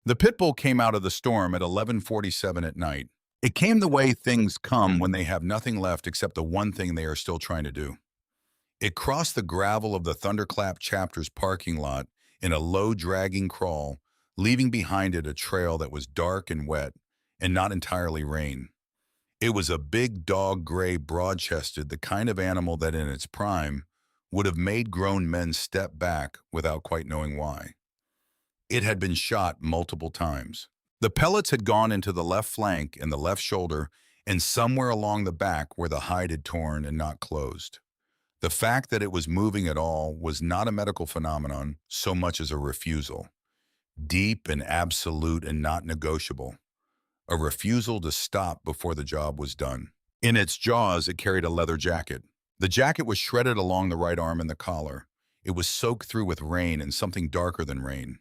The pit bull came out of the storm at 11:47 at night. It came the way things come when they have nothing left except the one thing they are still trying to do. It crossed the gravel of the Thunderclap chapter's parking lot in a low, dragging crawl, leaving behind it a trail that was dark and wet and not entirely rain. It was a big dog, gray, broad-chested, the kind of animal that in its prime would have made grown men step back without quite knowing why. It had been shot multiple times. The pellets had gone into the left flank and the left shoulder and somewhere along the back where the hide had torn and not closed. The fact that it was moving at all was not a medical phenomenon so much as a refusal. Deep and absolute and not negotiable. A refusal to stop before the job was done. In its jaws, it carried a leather jacket. The jacket was shredded along the right arm and the collar. It was soaked through with rain and something darker than rain.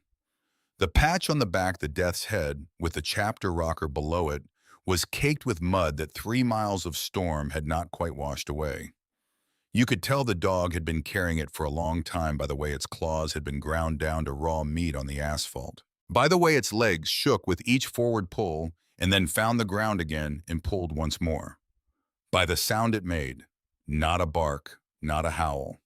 The patch on the back, the death's head, with the chapter rocker below it, was caked with mud that 3 miles of storm had not quite washed away. You could tell the dog had been carrying it for a long time by the way its claws had been ground down to raw meat on the asphalt, by the way its legs shook with each forward pull and then found the ground again and pulled once more, by the sound it made, not a bark, not a howl.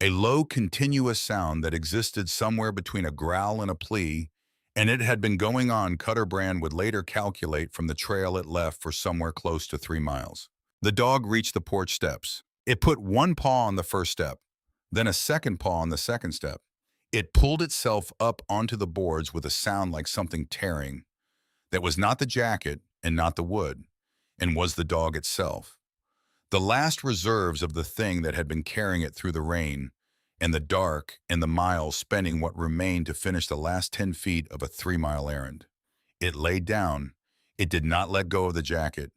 A low, continuous sound that existed somewhere between a growl and a plea, and it had been going on, Cutter Brand would later calculate, from the trail it left for somewhere close to 3 miles. The dog reached the porch steps. It put one paw on the first step, then a second paw on the second step. It pulled itself up onto the boards with a sound like something tearing. That was not the jacket and not the wood, and was the dog itself. The last reserves of the thing that had been carrying it through the rain and the dark and the miles, spending what remained to finish the last 10 feet of a 3-mile errand. It laid down. It did not let go of the jacket.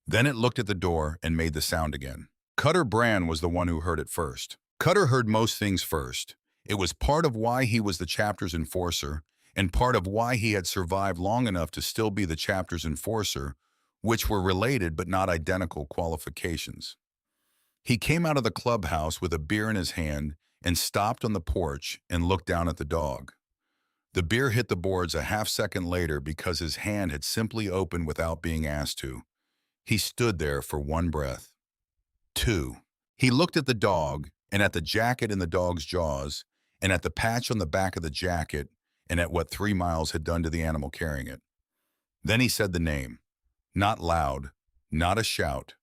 Then it looked at the door and made the sound again. Cutter Brand was the one who heard it first. Cutter heard most things first. It was part of why he was the chapter's enforcer and part of why he had survived long enough to still be the chapter's enforcer, which were related but not identical qualifications. He came out of the clubhouse with a beer in his hand and stopped on the porch and looked down at the dog. The beer hit the boards a half-second later because his hand had simply opened without being asked to. He stood there for one breath. 2. He looked at the dog and at the jacket in the dog's jaws and at the patch on the back of the jacket and at what 3 miles had done to the animal carrying it. Then he said the name. Not loud, not a shout,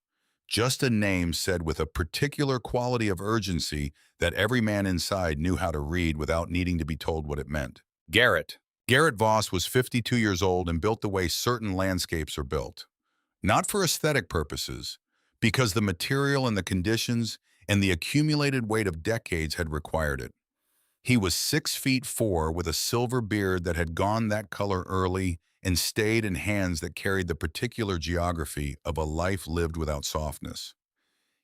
just a name said with a particular quality of urgency that every man inside knew how to read without needing to be told what it meant. Garrett. Garrett Voss was 52 years old and built the way certain landscapes are built. Not for aesthetic purposes, because the material and the conditions and the accumulated weight of decades had required it. He was 6'4" with a silver beard that had gone that color early and stayed in hands that carried the particular geography of a life lived without softness.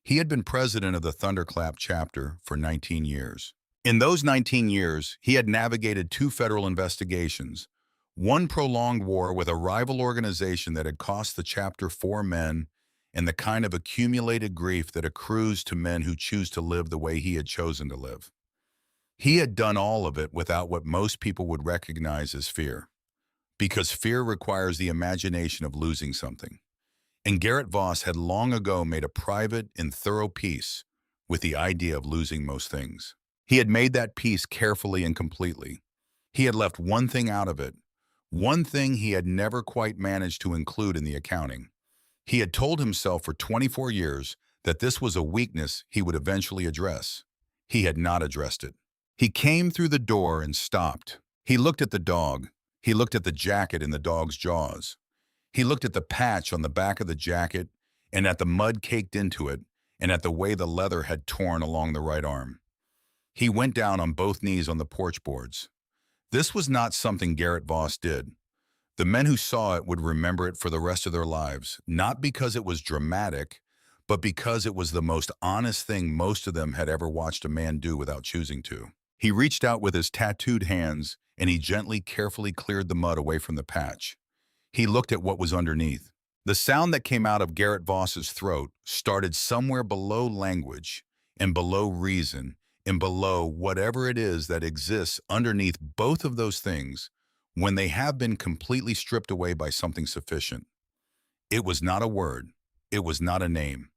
He had been president of the Thunderclap chapter for 19 years. In those 19 years, he had navigated 2 federal investigations, one prolonged war with a rival organization that had cost the chapter 4 men, and the kind of accumulated grief that accrues to men who choose to live the way he had chosen to live. He had done all of it without what most people would recognize as fear, because fear requires the imagination of losing something. And Garrett Voss had long ago made a private and thorough peace with the idea of losing most things. He had made that peace carefully and completely. He had left one thing out of it, one thing he had never quite managed to include in the accounting. He had told himself for 24 years that this was a weakness he would eventually address. He had not addressed it. He came through the door and stopped. He looked at the dog. He looked at the jacket in the dog's jaws. He looked at the patch on the back of the jacket and at the mud caked into it and at the way the leather had torn along the right arm. He went down on both knees on the porch boards. This was not something Garrett Voss did. The men who saw it would remember it for the rest of their lives, not because it was dramatic, but because it was the most honest thing most of them had ever watched a man do without choosing to. He reached out with his tattooed hands, and he gently, carefully cleared the mud away from the patch. He looked at what was underneath. The sound that came out of Garrett Voss's throat started somewhere below language and below reason and below whatever it is that exists underneath both of those things when they have been completely stripped away by something sufficient. It was not a word. It was not a name.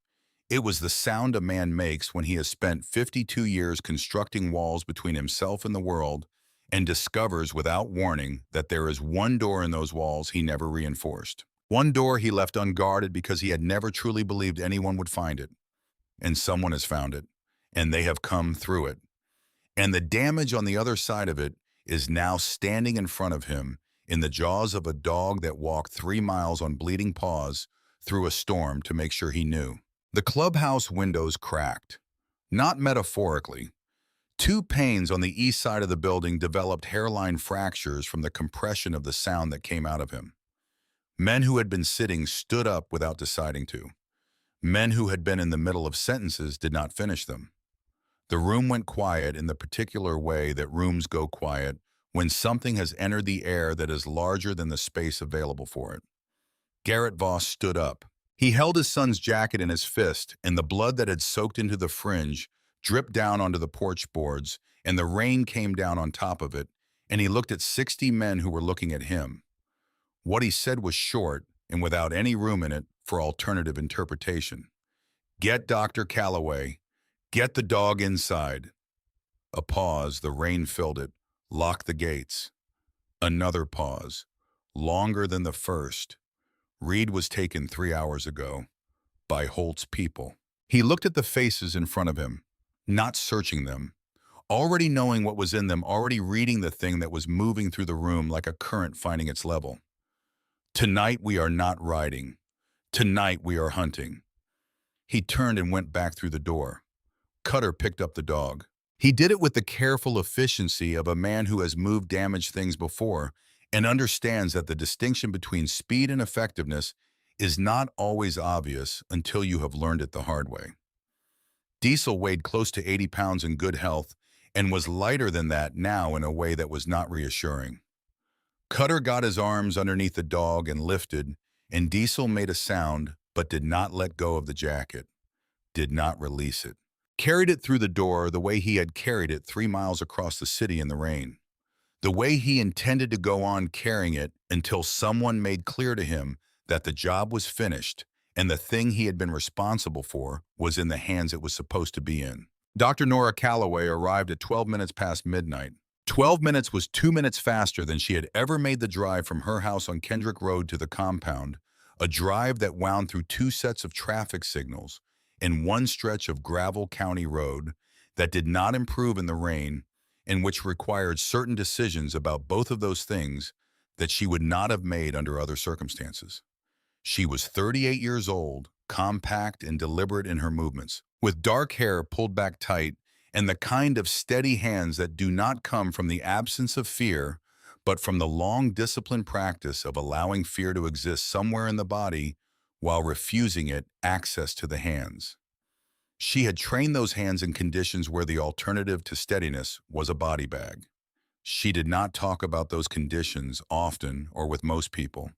It was the sound a man makes when he has spent 52 years constructing walls between himself and the world and discovers without warning that there is one door in those walls he never reinforced. One door he left unguarded because he had never truly believed anyone would find it. And someone has found it, and they have come through it. And the damage on the other side of it is now standing in front of him in the jaws of a dog that walked 3 miles on bleeding paws through a storm to make sure he knew. The clubhouse windows cracked. Not metaphorically. 2 panes on the east side of the building developed hairline fractures from the compression of the sound that came out of him. Men who had been sitting stood up without deciding to. Men who had been in the middle of sentences did not finish them. The room went quiet in the particular way that rooms go quiet when something has entered the air that is larger than the space available for it. Garrett Voss stood up. He held his son's jacket in his fist, and the blood that had soaked into the fringe dripped down onto the porch boards, and the rain came down on top of it, and he looked at 60 men who were looking at him. What he said was short and without any room in it for alternative interpretation. "Get Dr. Calloway. Get the dog inside." A pause, the rain filled it. "Lock the gates." Another pause, longer than the first. Reed was taken 3 hours ago by Holt's people. He looked at the faces in front of him, not searching them, already knowing what was in them, already reading the thing that was moving through the room like a current finding its level. "Tonight we are not riding. Tonight we are hunting." He turned and went back through the door. Cutter picked up the dog. He did it with the careful efficiency of a man who has moved damaged things before and understands that the distinction between speed and effectiveness is not always obvious until you have learned it the hard way. Diesel weighed close to 80 pounds in good health and was lighter than that now in a way that was not reassuring. Cutter got his arms underneath the dog and lifted, and Diesel made a sound but did not let go of the jacket, did not release it. Carried it through the door the way he had carried it 3 miles across the city in the rain. The way he intended to go on carrying it until someone made clear to him that the job was finished and the thing he had been responsible for was in the hands it was supposed to be in. Dr. Nora Calloway arrived at 12 minutes past midnight. 12 minutes was 2 minutes faster than she had ever made the drive from her house on Kendrick Road to the compound, a drive that wound through 2 sets of traffic signals and 1 stretch of gravel county road that did not improve in the rain and which required certain decisions about both of those things that she would not have made under other circumstances. She was 38 years old, compact and deliberate in her movements, with dark hair pulled back tight and the kind of steady hands that do not come from the absence of fear, but from the long disciplined practice of allowing fear to exist somewhere in the body while refusing it access to the hands. She had trained those hands in conditions where the alternative to steadiness was a body bag. She did not talk about those conditions often or with most people,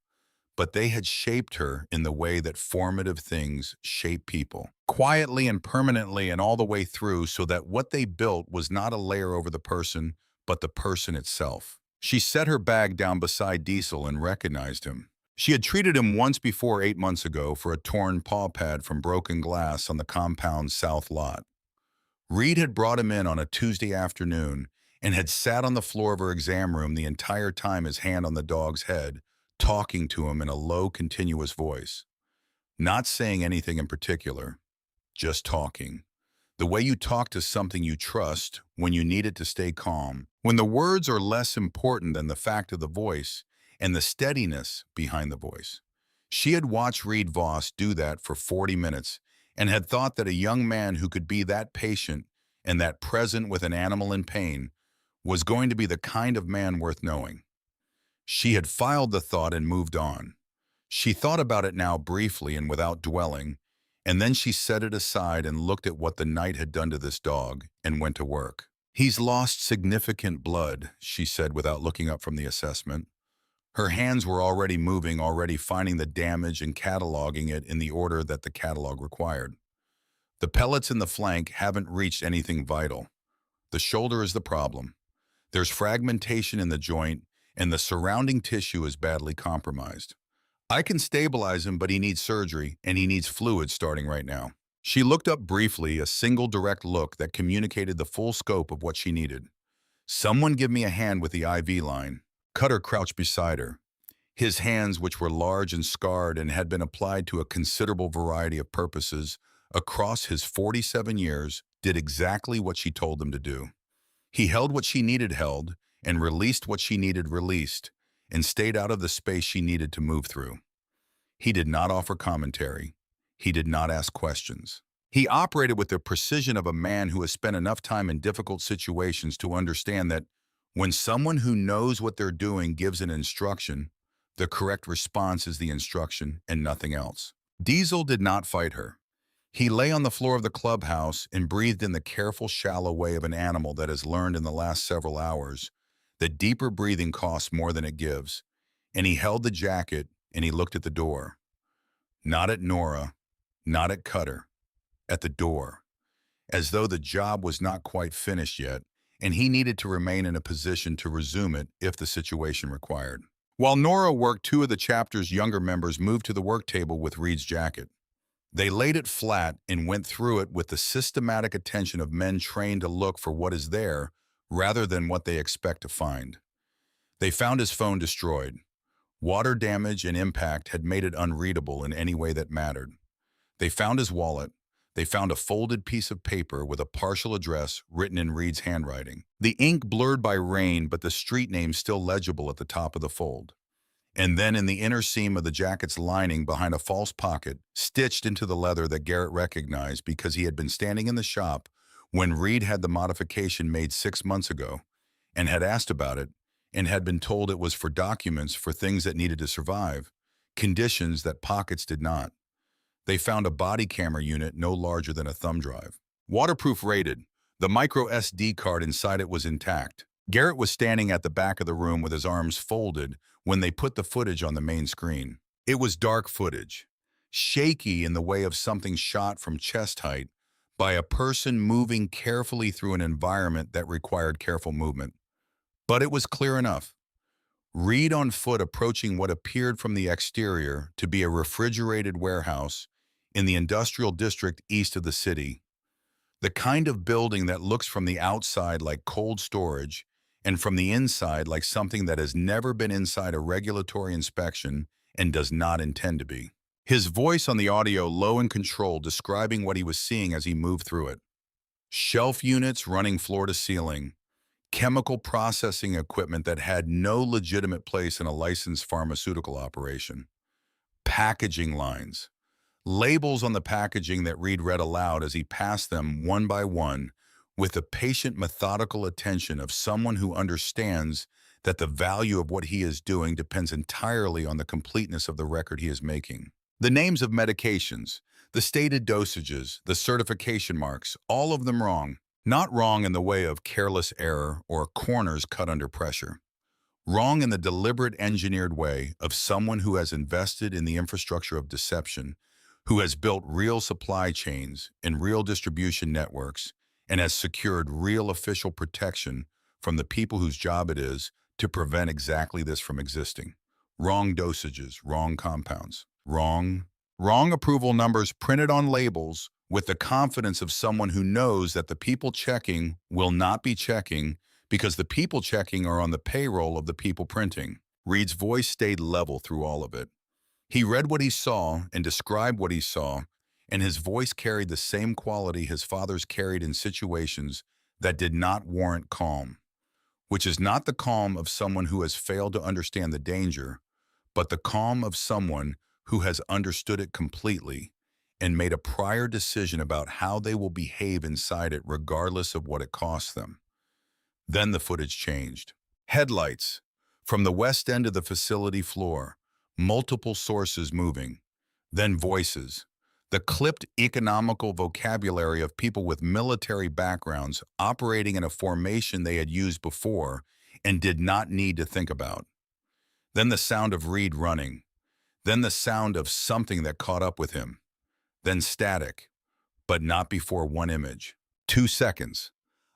but they had shaped her in the way that formative things shape people, quietly and permanently and all the way through, so that what they built was not a layer over the person, but the person itself. She set her bag down beside Diesel and recognized him. She had treated him once before 8 months ago for a torn paw pad from broken glass on the compound's south lot. Reed had brought him in on a Tuesday afternoon and had sat on the floor of her exam room the entire time, his hand on the dog's head, talking to him in a low, continuous voice. Not saying anything in particular, just talking. The way you talk to something you trust when you need it to stay calm, when the words are less important than the fact of the voice and the steadiness behind the voice. She had watched Reed Voss do that for 40 minutes and had thought that a young man who could be that patient and that present with an animal in pain was going to be the kind of man worth knowing. She had filed the thought and moved on. She thought about it now briefly and without dwelling, and then she set it aside and looked at what the night had done to this dog and went to work. "He's lost significant blood," she said without looking up from the assessment. Her hands were already moving, already finding the damage and cataloging it in the order that the catalog required. "The pellets in the flank haven't reached anything vital. The shoulder is the problem. There's fragmentation in the joint, and the surrounding tissue is badly compromised. I can stabilize him, but he needs surgery, and he needs fluid starting right now. She looked up briefly, a single direct look that communicated the full scope of what she needed. Someone give me a hand with the IV line. Cutter crouched beside her. His hands, which were large and scarred and had been applied to a considerable variety of purposes across his 47 years, did exactly what she told them to do. He held what she needed held and released what she needed released and stayed out of the space she needed to move through. He did not offer commentary. He did not ask questions. He operated with the precision of a man who has spent enough time in difficult situations to understand that when someone who knows what they're doing gives an instruction, the correct response is the instruction and nothing else. Diesel did not fight her. He lay on the floor of the clubhouse and breathed in the careful, shallow way of an animal that has learned in the last several hours that deeper breathing costs more than it gives. And he held the jacket and he looked at the door. Not at Nora, not at Cutter, at the door, as though the job was not quite finished yet, and he needed to remain in a position to resume it if the situation required. While Nora worked, two of the chapter's younger members moved to the work table with Reed's jacket. They laid it flat and went through it with the systematic attention of men trained to look for what is there rather than what they expect to find. They found his phone destroyed. Water damage and impact had made it unreadable in any way that mattered. They found his wallet. They found a folded piece of paper with a partial address written in Reed's handwriting. The ink blurred by rain, but the street name still legible at the top of the fold. And then in the inner seam of the jacket's lining behind a false pocket, stitched into the leather that Garrett recognized because he had been standing in the shop when Reed had the modification made 6 months ago and had asked about it and had been told it was for documents for things that needed to survive, conditions that pockets did not. They found a body camera unit no larger than a thumb drive. Waterproof rated, the micro SD card inside it was intact. Garrett was standing at the back of the room with his arms folded when they put the footage on the main screen. It was dark footage, shaky in the way of something shot from chest height by a person moving carefully through an environment that required careful movement. But it was clear enough. Reed on foot approaching what appeared from the exterior to be a refrigerated warehouse in the industrial district east of the city. The kind of building that looks from the outside like cold storage and from the inside like something that has never been inside a regulatory inspection and does not intend to be. His voice on the audio low and controlled, describing what he was seeing as he moved through it. Shelf units running floor to ceiling, chemical processing equipment that had no legitimate place in a licensed pharmaceutical operation, packaging lines, labels on the packaging that Reed read aloud as he passed them one by one with the patient, methodical attention of someone who understands that the value of what he is doing depends entirely on the completeness of the record he is making. The names of medications, the stated dosages, the certification marks, all of them wrong. Not wrong in the way of careless error or corners cut under pressure. Wrong in the deliberate engineered way of someone who has invested in the infrastructure of deception, who has built real supply chains and real distribution networks, and has secured real official protection from the people whose job it is to prevent exactly this from existing. Wrong dosages, wrong compounds, wrong approval numbers printed on labels with the confidence of someone who knows that the people checking will not be checking because the people checking are on the payroll of the people printing. Reed's voice stayed level through all of it. He read what he saw and described what he saw, and his voice carried the same quality his father's carried in situations that did not warrant calm, which is not the calm of someone who has failed to understand the danger, but the calm of someone who has understood it completely and made a prior decision about how they will behave inside it regardless of what it costs them. Then the footage changed. Headlights from the west end of the facility floor, multiple sources moving, then voices, the clipped economical vocabulary of people with military backgrounds operating in a formation they had used before and did not need to think about. Then the sound of Reed running, then the sound of something that caught up with him, then static, but not before one image. 2 seconds.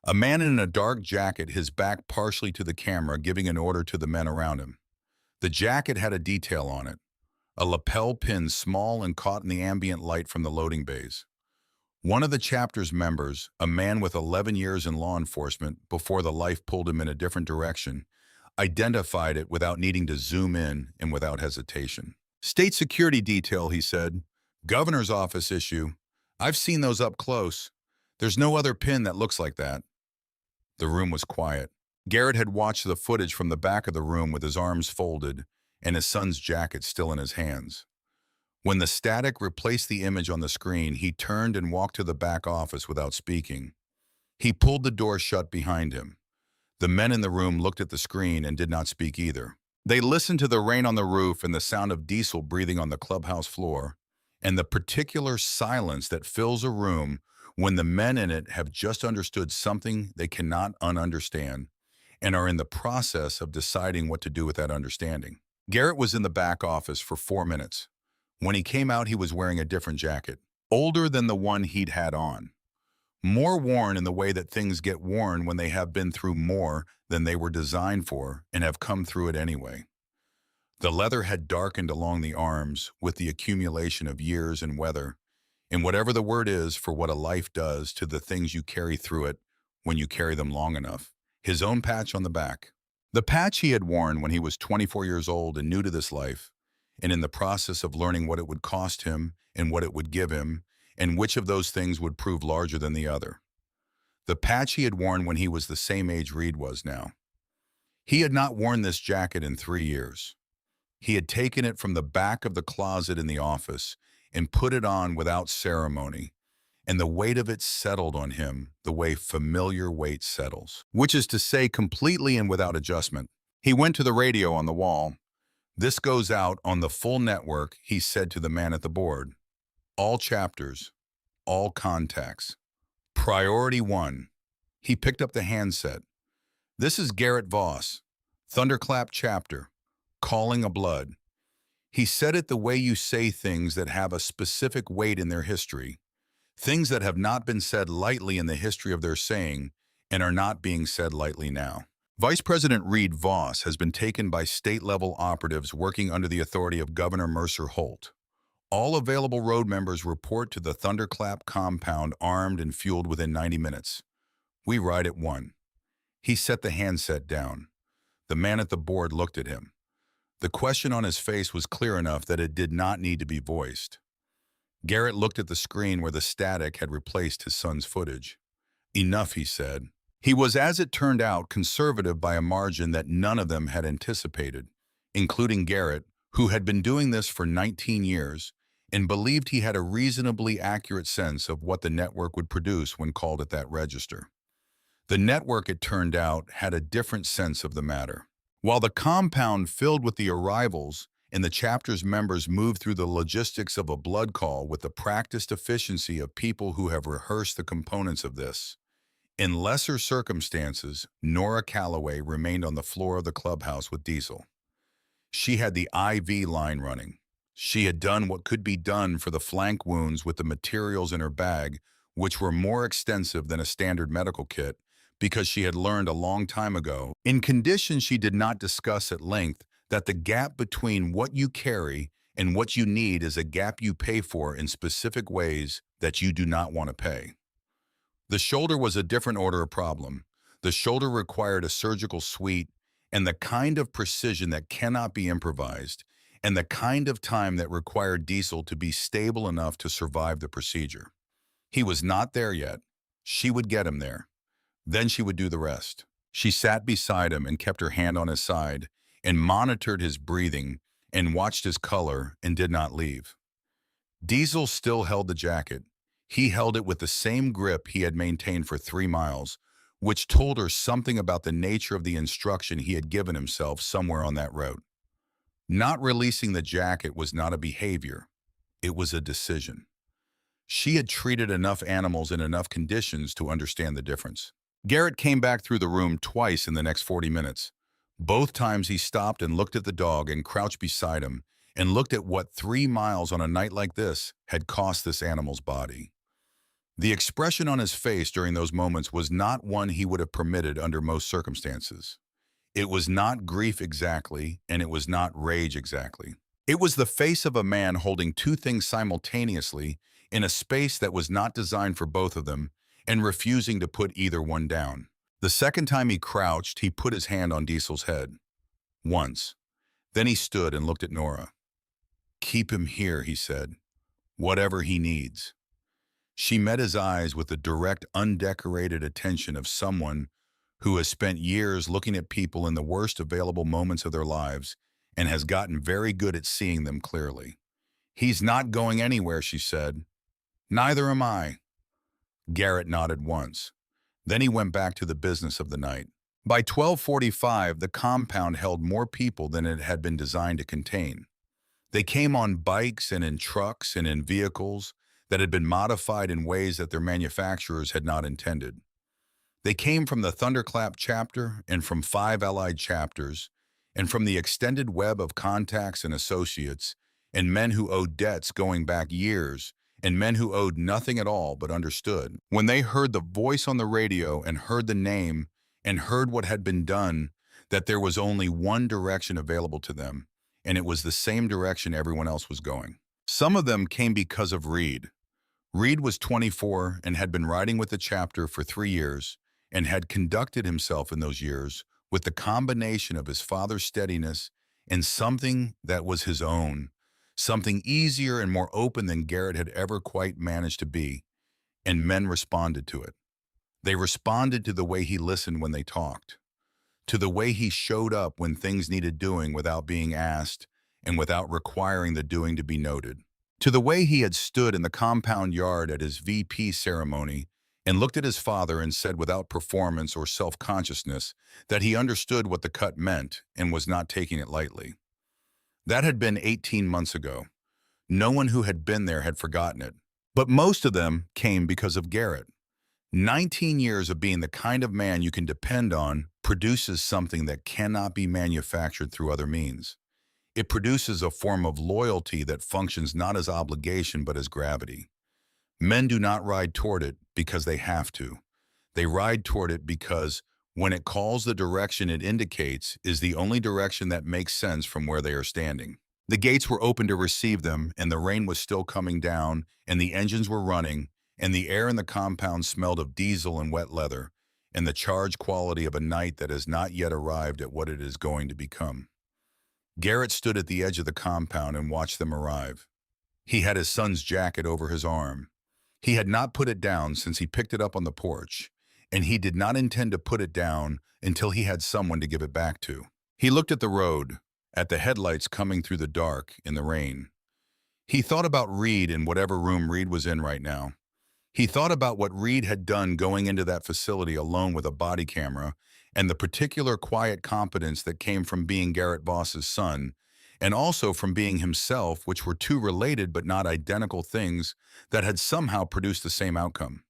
A man in a dark jacket, his back partially to the camera, giving an order to the men around him. The jacket had a detail on it, a lapel pin small and caught in the ambient light from the loading bays. One of the chapter's members, a man with 11 years in law enforcement before the life pulled him in a different direction, identified it without needing to zoom in and without hesitation. State security detail, he said. Governor's office issue. I've seen those up close. There's no other pin that looks like that. The room was quiet. Garrett had watched the footage from the back of the room with his arms folded and his son's jacket still in his hands. When the static replaced the image on the screen, he turned and walked to the back office without speaking. He pulled the door shut behind him. The men in the room looked at the screen and did not speak either. They listened to the rain on the roof and the sound of Diesel breathing on the clubhouse floor, and the particular silence that fills a room when the men in it have just understood something they cannot ununderstand and are in the process of deciding what to do with that understanding. Garrett was in the back office for 4 minutes. When he came out, he was wearing a different jacket, older than the one he'd had on. More worn in the way that things get worn when they have been through more than they were designed for and have come through it anyway. The leather had darkened along the arms with the accumulation of years and weather, and whatever the word is for what a life does to the things you carry through it when you carry them long enough. His own patch on the back. The patch he had worn when he was 24 years old and new to this life, and in the process of learning what it would cost him and what it would give him, and which of those things would prove larger than the other. The patch he had worn when he was the same age Reed was now. He had not worn this jacket in 3 years. He had taken it from the back of the closet in the office and put it on without ceremony, and the weight of it settled on him the way familiar weight settles, which is to say completely and without adjustment. He went to the radio on the wall. This goes out on the full network, he said to the man at the board. All chapters, all contacts. Priority 1. He picked up the handset. This is Garrett Voss, Thunderclap chapter, calling a blood. He said it the way you say things that have a specific weight in their history, things that have not been said lightly in the history of their saying and are not being said lightly now. Vice President Reed Voss has been taken by state-level operatives working under the authority of Governor Mercer Holt. All available road members report to the Thunderclap compound armed and fueled within 90 minutes. We ride at 1. He set the handset down. The man at the board looked at him. The question on his face was clear enough that it did not need to be voiced. Garrett looked at the screen where the static had replaced his son's footage. Enough, he said. He was, as it turned out, conservative by a margin that none of them had anticipated, including Garrett, who had been doing this for 19 years and believed he had a reasonably accurate sense of what the network would produce when called at that register. The network, it turned out, had a different sense of the matter. While the compound filled with the arrivals and the chapter's members moved through the logistics of a blood call with the practiced efficiency of people who have rehearsed the components of this, in lesser circumstances, Nora Calloway remained on the floor of the clubhouse with Diesel. She had the IV line running. She had done what could be done for the flank wounds with the materials in her bag, which were more extensive than a standard medical kit, because she had learned a long time ago, in conditions she did not discuss at length, that the gap between what you carry and what you need is a gap you pay for in specific ways that you do not want to pay. The shoulder was a different order of problem. The shoulder required a surgical suite and the kind of precision that cannot be improvised, and the kind of time that required Diesel to be stable enough to survive the procedure. He was not there yet. She would get him there. Then she would do the rest. She sat beside him and kept her hand on his side and monitored his breathing and watched his color and did not leave. Diesel still held the jacket. He held it with the same grip he had maintained for 3 miles, which told her something about the nature of the instruction he had given himself somewhere on that route. Not releasing the jacket was not a behavior. It was a decision. She had treated enough animals in enough conditions to understand the difference. Garrett came back through the room twice in the next 40 minutes. Both times he stopped and looked at the dog and crouched beside him and looked at what 3 miles on a night like this had cost this animal's body. The expression on his face during those moments was not one he would have permitted under most circumstances. It was not grief exactly, and it was not rage exactly. It was the face of a man holding two things simultaneously in a space that was not designed for both of them and refusing to put either one down. The second time he crouched, he put his hand on Diesel's head. Once. Then he stood and looked at Nora. "Keep him here," he said. "Whatever he needs." She met his eyes with the direct, undecorated attention of someone who has spent years looking at people in the worst available moments of their lives and has gotten very good at seeing them clearly. "He's not going anywhere," she said. "Neither am I." Garrett nodded once. Then he went back to the business of the night. By 12:45, the compound held more people than it had been designed to contain. They came on bikes and in trucks and in vehicles that had been modified in ways that their manufacturers had not intended. They came from the Thunderclap chapter and from 5 allied chapters, and from the extended web of contacts and associates, and men who owed debts going back years, and men who owed nothing at all but understood. When they heard the voice on the radio and heard the name and heard what had been done, that there was only one direction available to them, and it was the same direction everyone else was going. Some of them came because of Reed. Reed was 24 and had been riding with the chapter for 3 years and had conducted himself in those years with the combination of his father's steadiness and something that was his own, something easier and more open than Garrett had ever quite managed to be, and men responded to it. They responded to the way he listened when they talked, to the way he showed up when things needed doing without being asked and without requiring the doing to be noted, to the way he had stood in the compound yard at his VP ceremony and looked at his father and said without performance or self-consciousness that he understood what the cut meant and was not taking it lightly. That had been 18 months ago. No one who had been there had forgotten it. But most of them came because of Garrett. 19 years of being the kind of man you can depend on produces something that cannot be manufactured through other means. It produces a form of loyalty that functions not as obligation but as gravity. Men do not ride toward it because they have to. They ride toward it because when it calls, the direction it indicates is the only direction that makes sense from where they are standing. The gates were open to receive them, and the rain was still coming down, and the engines were running, and the air in the compound smelled of diesel and wet leather, and the charged quality of a night that has not yet arrived at what it is going to become. Garrett stood at the edge of the compound and watched them arrive. He had his son's jacket over his arm. He had not put it down since he picked it up on the porch, and he did not intend to put it down until he had someone to give it back to. He looked at the road, at the headlights coming through the dark in the rain. He thought about Reed in whatever room Reed was in right now. He thought about what Reed had done going into that facility alone with a body camera and the particular quiet competence that came from being Garrett Voss's son, and also from being himself, which were two related but not identical things that had somehow produced the same outcome.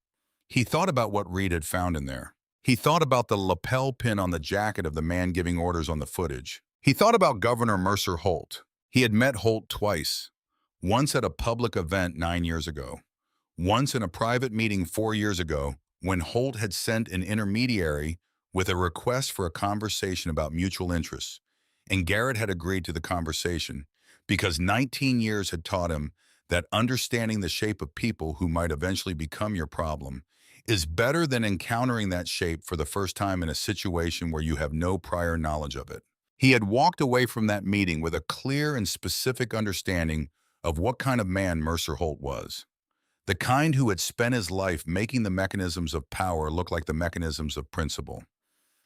He thought about what Reed had found in there. He thought about the lapel pin on the jacket of the man giving orders on the footage. He thought about Governor Mercer Holt. He had met Holt twice, once at a public event 9 years ago, once in a private meeting 4 years ago when Holt had sent an intermediary with a request for a conversation about mutual interests, and Garrett had agreed to the conversation because 19 years had taught him that understanding the shape of people who might eventually become your problem is better than encountering that shape for the first time in a situation where you have no prior knowledge of it. He had walked away from that meeting with a clear and specific understanding of what kind of man Mercer Holt was. The kind who had spent his life making the mechanisms of power look like the mechanisms of principle.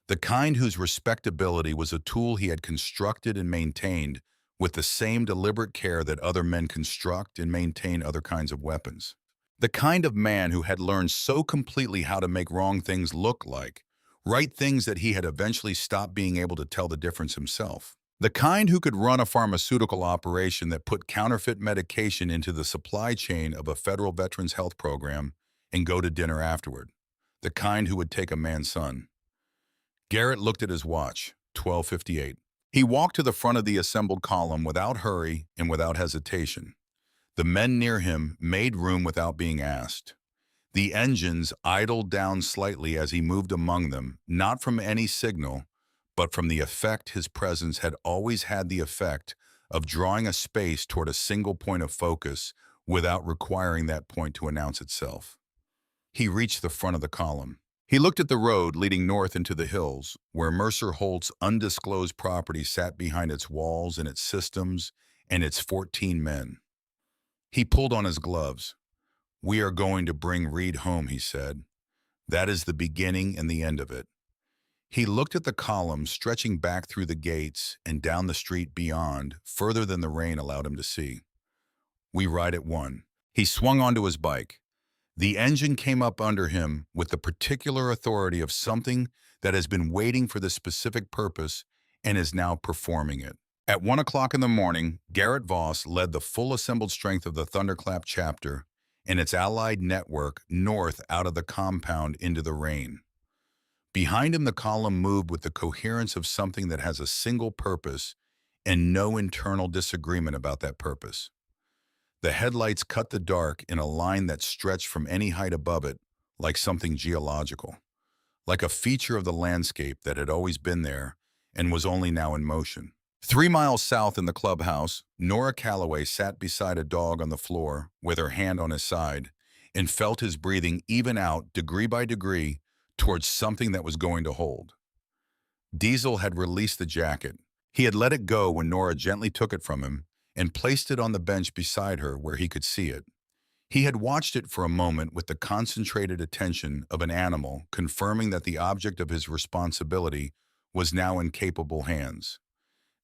The kind whose respectability was a tool he had constructed and maintained with the same deliberate care that other men construct and maintain other kinds of weapons. The kind of man who had learned so completely how to make wrong things look like right things that he had eventually stopped being able to tell the difference himself. The kind who could run a pharmaceutical operation that put counterfeit medication into the supply chain of a federal veterans health program and go to dinner afterward. The kind who would take a man's son. Garrett looked at his watch, 12:58. He walked to the front of the assembled column without hurry and without hesitation. The men near him made room without being asked. The engines idled down slightly as he moved among them, not from any signal, but from the effect his presence had always had the effect of drawing a space toward a single point of focus without requiring that point to announce itself. He reached the front of the column. He looked at the road leading north into the hills, where Mercer Holt's undisclosed property sat behind its walls and its systems and its 14 men. He pulled on his gloves. "We are going to bring Reed home," he said. "That is the beginning and the end of it." He looked at the column stretching back through the gates and down the street beyond, further than the rain allowed him to see. "We ride at one." He swung onto his bike. The engine came up under him with the particular authority of something that has been waiting for this specific purpose and is now performing it. At 1 o'clock in the morning, Garrett Voss led the full assembled strength of the Thunderclap chapter and its allied network north out of the compound into the rain. Behind him, the column moved with the coherence of something that has a single purpose and no internal disagreement about that purpose. The headlights cut the dark in a line that stretched from any height above it, like something geological, like a feature of the landscape that had always been there and was only now in motion. 3 miles south in the clubhouse, Nora Calloway sat beside a dog on the floor with her hand on his side and felt his breathing even out degree by degree towards something that was going to hold. Diesel had released the jacket. He had let it go when Nora gently took it from him and placed it on the bench beside her where he could see it. He had watched it for a moment with the concentrated attention of an animal, confirming that the object of his responsibility was now in capable hands.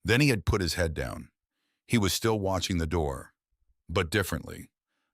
Then he had put his head down. He was still watching the door, but differently.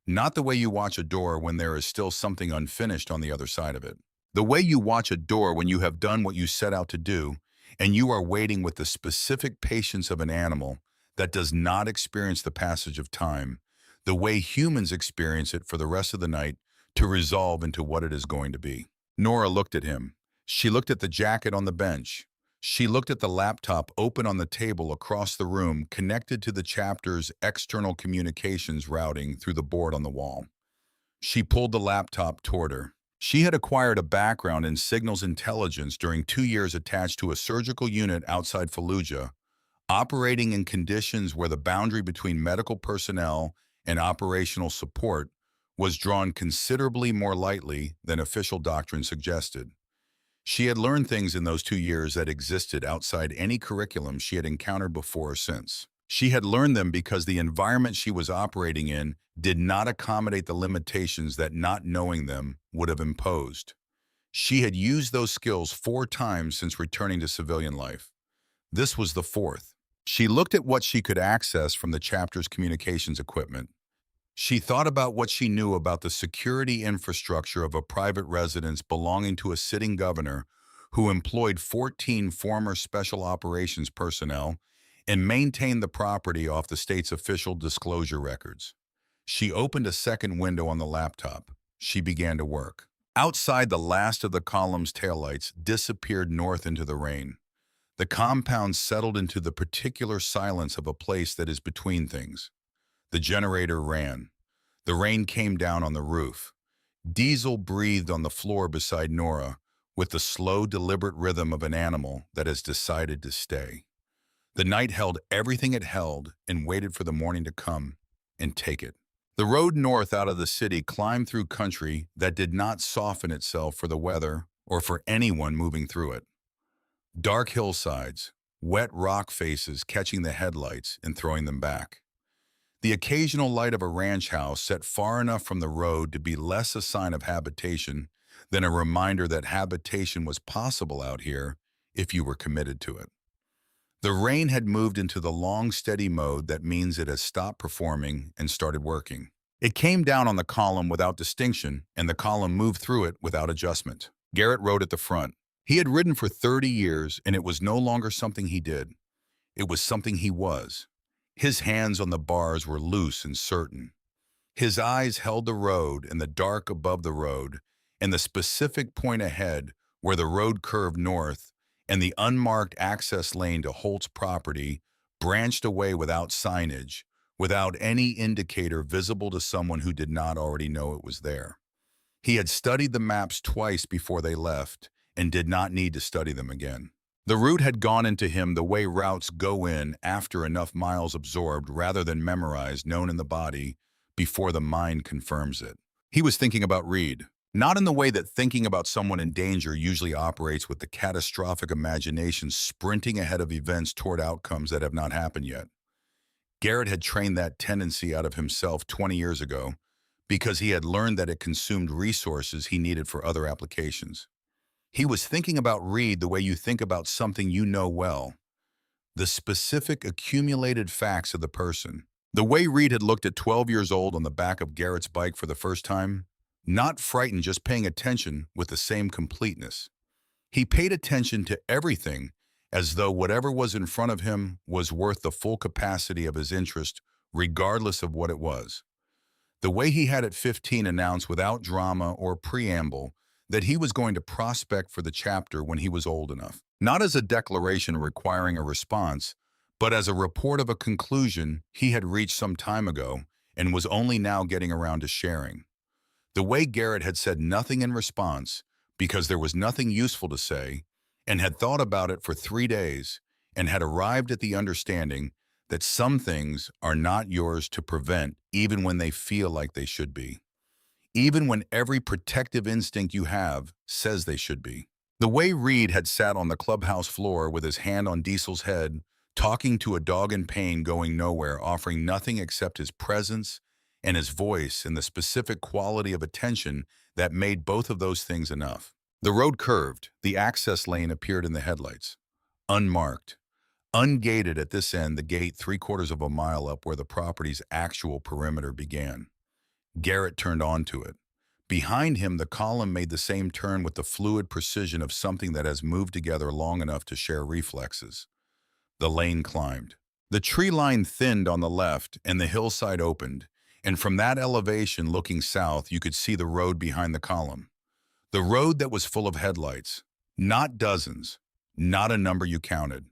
Not the way you watch a door when there is still something unfinished on the other side of it. The way you watch a door when you have done what you set out to do, and you are waiting with the specific patience of an animal that does not experience the passage of time, the way humans experience it for the rest of the night to resolve into what it is going to be. Nora looked at him. She looked at the jacket on the bench. She looked at the laptop open on the table across the room, connected to the chapter's external communications routing through the board on the wall. She pulled the laptop toward her. She had acquired a background in signals intelligence during 2 years attached to a surgical unit outside Fallujah, operating in conditions where the boundary between medical personnel and operational support was drawn considerably more lightly than official doctrine suggested. She had learned things in those 2 years that existed outside any curriculum she had encountered before or since. She had learned them because the environment she was operating in did not accommodate the limitations that not knowing them would have imposed. She had used those skills 4 times since returning to civilian life. This was the 4th. She looked at what she could access from the chapter's communications equipment. She thought about what she knew about the security infrastructure of a private residence belonging to a sitting governor who employed 14 former special operations personnel and maintained the property off the state's official disclosure records. She opened a second window on the laptop. She began to work. Outside, the last of the column's taillights disappeared north into the rain. The compound settled into the particular silence of a place that is between things. The generator ran. The rain came down on the roof. Diesel breathed on the floor beside Nora with the slow, deliberate rhythm of an animal that has decided to stay. The night held everything it held and waited for the morning to come and take it. The road north out of the city climbed through country that did not soften itself for the weather or for anyone moving through it. Dark hillsides, wet rock faces catching the headlights and throwing them back. The occasional light of a ranch house set far enough from the road to be less a sign of habitation than a reminder that habitation was possible out here if you were committed to it. The rain had moved into the long, steady mode that means it has stopped performing and started working. It came down on the column without distinction, and the column moved through it without adjustment. Garrett rode at the front. He had ridden for 30 years, and it was no longer something he did. It was something he was. His hands on the bars were loose and certain. His eyes held the road and the dark above the road, and the specific point ahead where the road curved north, and the unmarked access lane to Holt's property branched away without signage, without any indicator visible to someone who did not already know it was there. He had studied the maps twice before they left and did not need to study them again. The route had gone into him the way routes go in after enough miles absorbed rather than memorized, known in the body, before the mind confirms it. He was thinking about Reed, not in the way that thinking about someone in danger usually operates, with the catastrophic imagination sprinting ahead of events toward outcomes that have not happened yet. Garrett had trained that tendency out of himself 20 years ago because he had learned that it consumed resources he needed for other applications. He was thinking about Reed the way you think about something you know well, the specific accumulated facts of the person. The way Reed had looked at 12 years old on the back of Garrett's bike for the first time, not frightened, just paying attention with the same completeness. He paid attention to everything as though whatever was in front of him was worth the full capacity of his interest, regardless of what it was. The way he had at 15 announced without drama or preamble that he was going to prospect for the chapter when he was old enough. Not as a declaration requiring a response, but as a report of a conclusion he had reached some time ago and was only now getting around to sharing. The way Garrett had said nothing in response because there was nothing useful to say, and had thought about it for 3 days and had arrived at the understanding that some things are not yours to prevent even when they feel like they should be, even when every protective instinct you have says they should be. The way Reed had sat on the clubhouse floor with his hand on Diesel's head, talking to a dog in pain going nowhere, offering nothing except his presence and his voice and the specific quality of attention that made both of those things enough. The road curved. The access lane appeared in the headlights. Unmarked. Ungated at this end, the gate 3/4 of a mile up where the property's actual perimeter began. Garrett turned onto it. Behind him, the column made the same turn with the fluid precision of something that has moved together long enough to share reflexes. The lane climbed. The tree line thinned on the left and the hillside opened, and from that elevation looking south, you could see the road behind the column. The road that was full of headlights. Not dozens. Not a number you counted.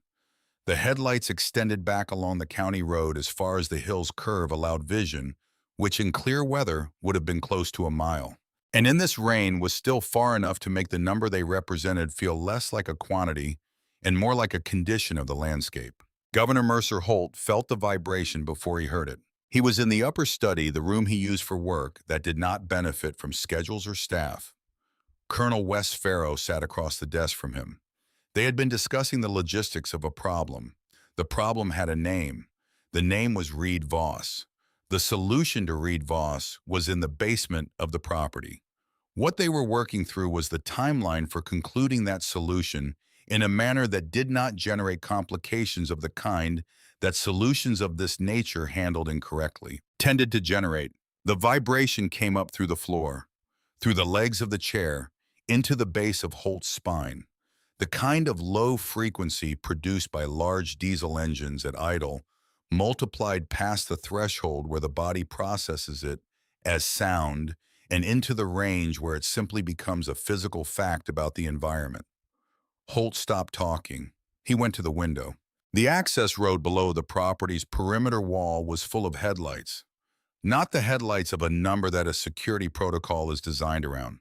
The headlights extended back along the county road as far as the hill's curve allowed vision, which in clear weather would have been close to a mile. And in this rain was still far enough to make the number they represented feel less like a quantity and more like a condition of the landscape. Governor Mercer Holt felt the vibration before he heard it. He was in the upper study, the room he used for work that did not benefit from schedules or staff. Colonel Wes Farrow sat across the desk from him. They had been discussing the logistics of a problem. The problem had a name. The name was Reed Voss. The solution to Reed Voss was in the basement of the property. What they were working through was the timeline for concluding that solution in a manner that did not generate complications of the kind that solutions of this nature handled incorrectly tended to generate. The vibration came up through the floor, through the legs of the chair, into the base of Holt's spine. The kind of low frequency produced by large diesel engines at idle, multiplied past the threshold where the body processes it as sound and into the range where it simply becomes a physical fact about the environment. Holt stopped talking. He went to the window. The access road below the property's perimeter wall was full of headlights, not the headlights of a number that a security protocol is designed around.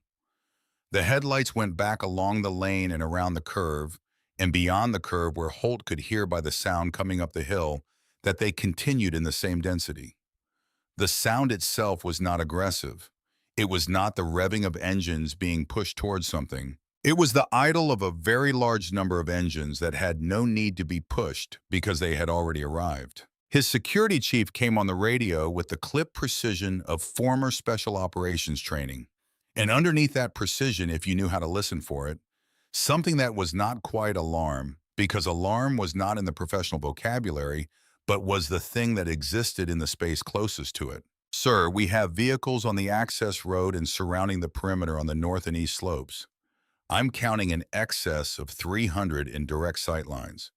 The headlights went back along the lane and around the curve, and beyond the curve where Holt could hear by the sound coming up the hill that they continued in the same density. The sound itself was not aggressive. It was not the revving of engines being pushed towards something. It was the idle of a very large number of engines that had no need to be pushed because they had already arrived. His security chief came on the radio with the clip precision of former special operations training. And underneath that precision, if you knew how to listen for it, something that was not quite alarm, because alarm was not in the professional vocabulary, but was the thing that existed in the space closest to it. Sir, we have vehicles on the access road and surrounding the perimeter on the north and east slopes. I'm counting in excess of 300 in direct sight lines.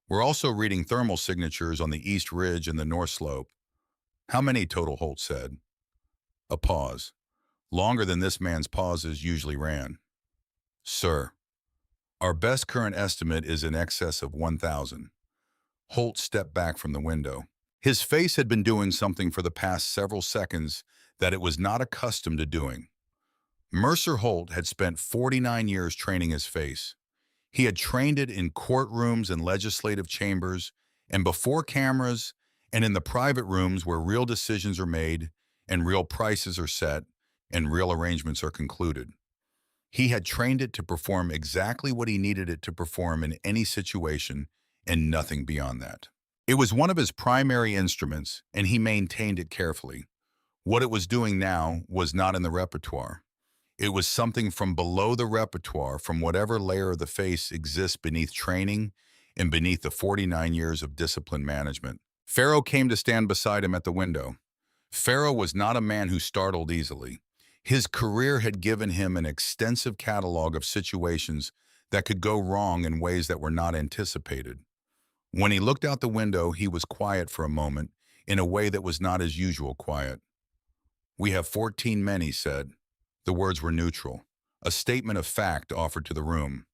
We're also reading thermal signatures on the east ridge and the north slope. How many total? Holt said. A pause. Longer than this man's pauses usually ran. Sir, our best current estimate is in excess of 1,000. Holt stepped back from the window. His face had been doing something for the past several seconds that it was not accustomed to doing. Mercer Holt had spent 49 years training his face. He had trained it in courtrooms and legislative chambers, and before cameras, and in the private rooms where real decisions are made, and real prices are set, and real arrangements are concluded. He had trained it to perform exactly what he needed it to perform in any situation, and nothing beyond that. It was one of his primary instruments, and he maintained it carefully. What it was doing now was not in the repertoire. It was something from below the repertoire, from whatever layer of the face exists beneath training and beneath the 49 years of discipline management. Pharaoh came to stand beside him at the window. Pharaoh was not a man who startled easily. His career had given him an extensive catalog of situations that could go wrong in ways that were not anticipated. When he looked out the window, he was quiet for a moment, in a way that was not his usual quiet. "We have 14 men," he said. The words were neutral, a statement of fact offered to the room.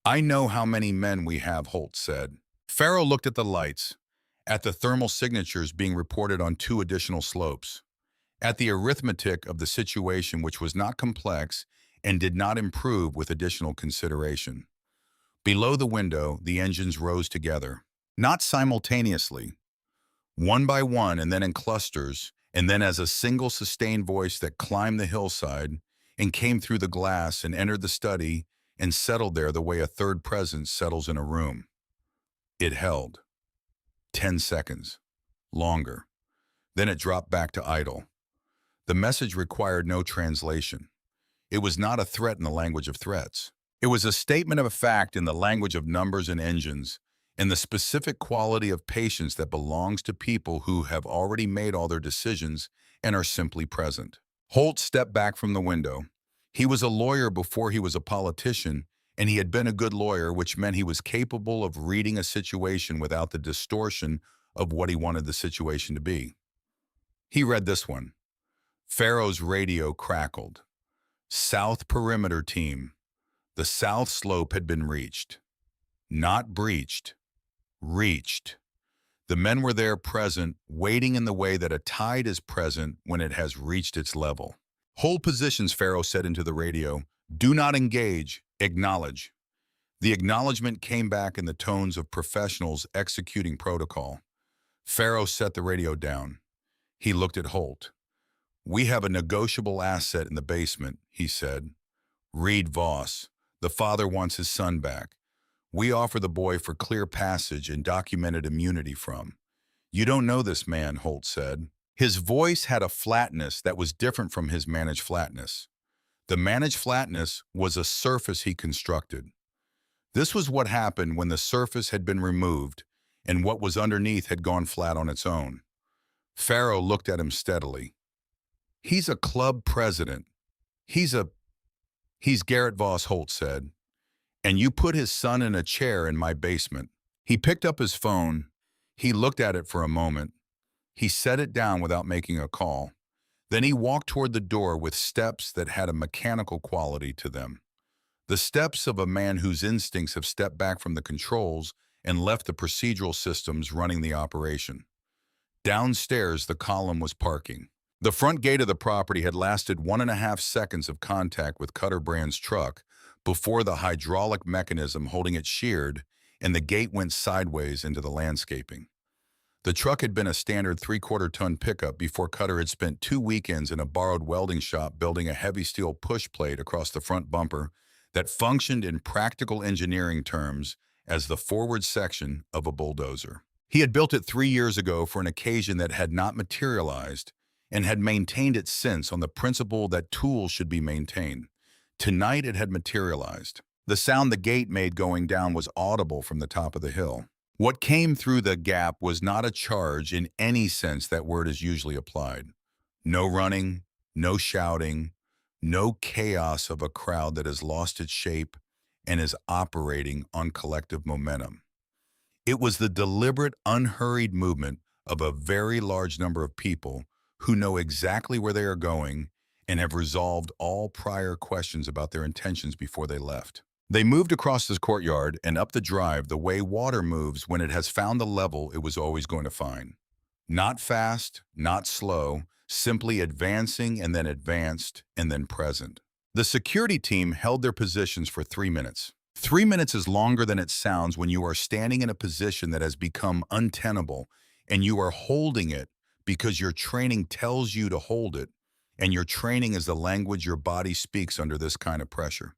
"I know how many men we have," Holt said. Pharaoh looked at the lights, at the thermal signatures being reported on 2 additional slopes, at the arithmetic of the situation, which was not complex and did not improve with additional consideration. Below the window, the engines rose together, not simultaneously, one by one and then in clusters, and then as a single sustained voice that climbed the hillside and came through the glass and entered the study and settled there the way a third presence settles in a room. It held. 10 seconds. Longer. Then it dropped back to idle. The message required no translation. It was not a threat in the language of threats. It was a statement of a fact in the language of numbers and engines, and the specific quality of patience that belongs to people who have already made all their decisions and are simply present. Holt stepped back from the window. He was a lawyer before he was a politician, and he had been a good lawyer, which meant he was capable of reading a situation without the distortion of what he wanted the situation to be. He read this one. Pharaoh's radio crackled. "South perimeter team. The south slope had been reached. Not breached. Reached. The men were there present, waiting in the way that a tide is present when it has reached its level. Hold positions," Pharaoh said into the radio. "Do not engage. Acknowledge." The acknowledgement came back in the tones of professionals executing protocol. Pharaoh set the radio down. He looked at Holt. "We have a negotiable asset in the basement," he said. "Reed Voss. The father wants his son back. We offer the boy for clear passage and documented immunity from." "You don't know this man," Holt said. His voice had a flatness that was different from his managed flatness. The managed flatness was a surface he constructed. This was what happened when the surface had been removed and what was underneath had gone flat on its own. Pharaoh looked at him steadily. "He's a club president. He's Garrett Voss," Holt said. "And you put his son in a chair in my basement." He picked up his phone. He looked at it for a moment. He set it down without making a call. Then he walked toward the door with steps that had a mechanical quality to them. The steps of a man whose instincts have stepped back from the controls and left the procedural systems running the operation. Downstairs, the column was parking. The front gate of the property had lasted 1.5 seconds of contact with Cutter Brand's truck before the hydraulic mechanism holding it sheared and the gate went sideways into the landscaping. The truck had been a standard 3/4-ton pickup before Cutter had spent 2 weekends in a borrowed welding shop building a heavy steel push plate across the front bumper that functioned in practical engineering terms as the forward section of a bulldozer. He had built it 3 years ago for an occasion that had not materialized and had maintained it since on the principle that tools should be maintained. Tonight it had materialized. The sound the gate made going down was audible from the top of the hill. What came through the gap was not a charge in any sense that word is usually applied. No running, no shouting, no chaos of a crowd that has lost its shape and is operating on collective momentum. It was the deliberate, unhurried movement of a very large number of people who know exactly where they are going and have resolved all prior questions about their intentions before they left. They moved across this courtyard and up the drive the way water moves when it has found the level it was always going to find. Not fast, not slow, simply advancing and then advanced and then present. The security team held their positions for 3 minutes. 3 minutes is longer than it sounds when you are standing in a position that has become untenable and you are holding it because your training tells you to hold it, and your training is the language your body speaks under this kind of pressure.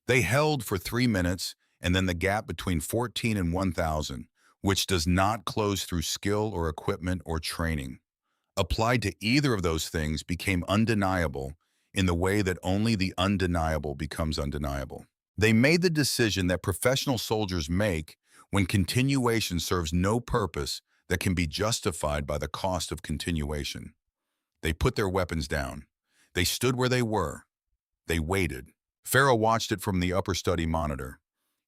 They held for 3 minutes, and then the gap between 14 and 1,000, which does not close through skill or equipment or training, applied to either of those things, became undeniable in the way that only the undeniable becomes undeniable. They made the decision that professional soldiers make when continuation serves no purpose that can be justified by the cost of continuation. They put their weapons down. They stood where they were. They waited. Pharaoh watched it from the upper study monitor.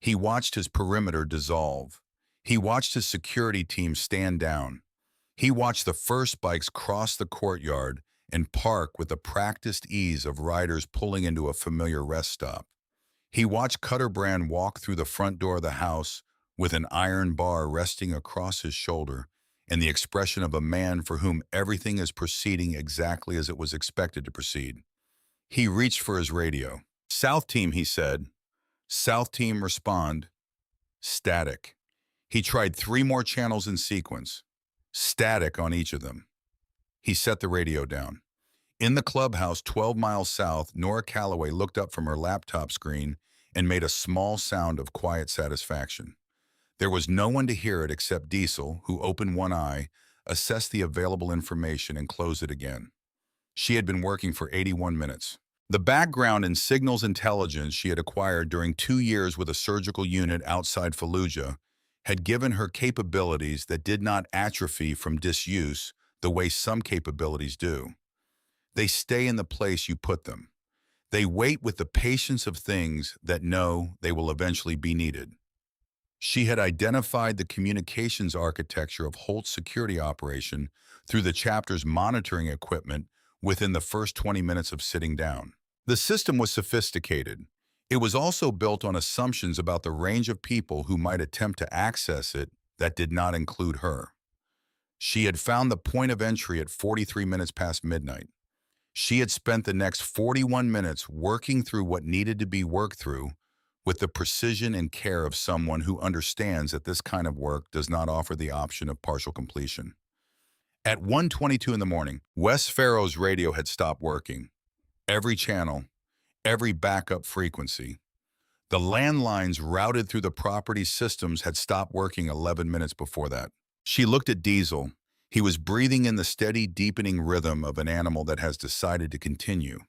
He watched his perimeter dissolve. He watched his security team stand down. He watched the first bikes cross the courtyard and park with the practiced ease of riders pulling into a familiar rest stop. He watched Cutter Brand walk through the front door of the house with an iron bar resting across his shoulder and the expression of a man for whom everything is proceeding exactly as it was expected to proceed. He reached for his radio. "South team," he said. "South team, respond." Static. He tried 3 more channels in sequence. Static on each of them. He set the radio down. In the clubhouse 12 miles south, Nora Calloway looked up from her laptop screen and made a small sound of quiet satisfaction. There was no one to hear it except Diesel, who opened one eye, assessed the available information, and closed it again. She had been working for 81 minutes. The background in signals intelligence she had acquired during 2 years with a surgical unit outside Fallujah had given her capabilities that did not atrophy from disuse the way some capabilities do. They stay in the place you put them. They wait with the patience of things that know they will eventually be needed. She had identified the communications architecture of Holt's security operation through the chapter's monitoring equipment within the first 20 minutes of sitting down. The system was sophisticated. It was also built on assumptions about the range of people who might attempt to access it that did not include her. She had found the point of entry at 43 minutes past midnight. She had spent the next 41 minutes working through what needed to be worked through with the precision and care of someone who understands that this kind of work does not offer the option of partial completion. At 1:22 in the morning, Wes Farrow's radio had stopped working. Every channel, every backup frequency. The landlines routed through the property's systems had stopped working 11 minutes before that. She looked at Diesel. He was breathing in the steady, deepening rhythm of an animal that has decided to continue.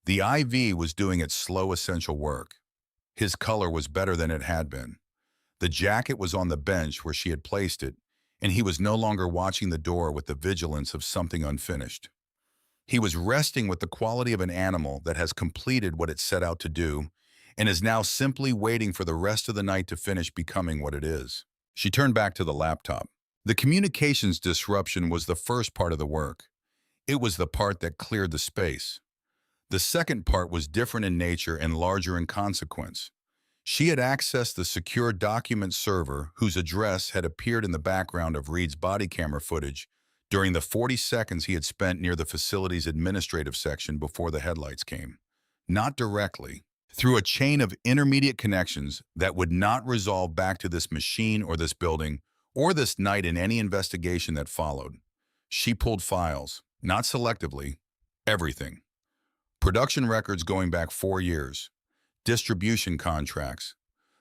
The IV was doing its slow, essential work. His color was better than it had been. The jacket was on the bench where she had placed it, and he was no longer watching the door with the vigilance of something unfinished. He was resting with the quality of an animal that has completed what it set out to do and is now simply waiting for the rest of the night to finish becoming what it is. She turned back to the laptop. The communications disruption was the first part of the work. It was the part that cleared the space. The second part was different in nature and larger in consequence. She had accessed the secure document server whose address had appeared in the background of Reed's body camera footage during the 40 seconds he had spent near the facility's administrative section before the headlights came. Not directly, through a chain of intermediate connections that would not resolve back to this machine or this building or this night in any investigation that followed. She pulled files, not selectively, everything. Production records going back 4 years, distribution contracts,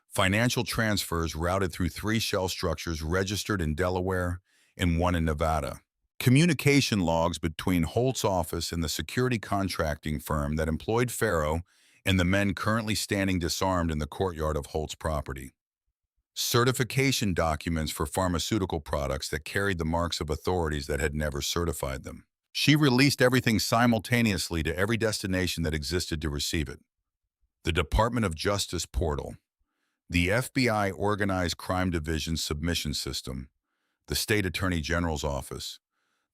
financial transfers routed through 3 shell structures registered in Delaware and 1 in Nevada. Communication logs between Holt's office and the security contracting firm that employed Farrow and the men currently standing disarmed in the courtyard of Holt's property. Certification documents for pharmaceutical products that carried the marks of authorities that had never certified them. She released everything simultaneously to every destination that existed to receive it. The Department of Justice portal, the FBI Organized Crime Division submission system, the State Attorney General's office,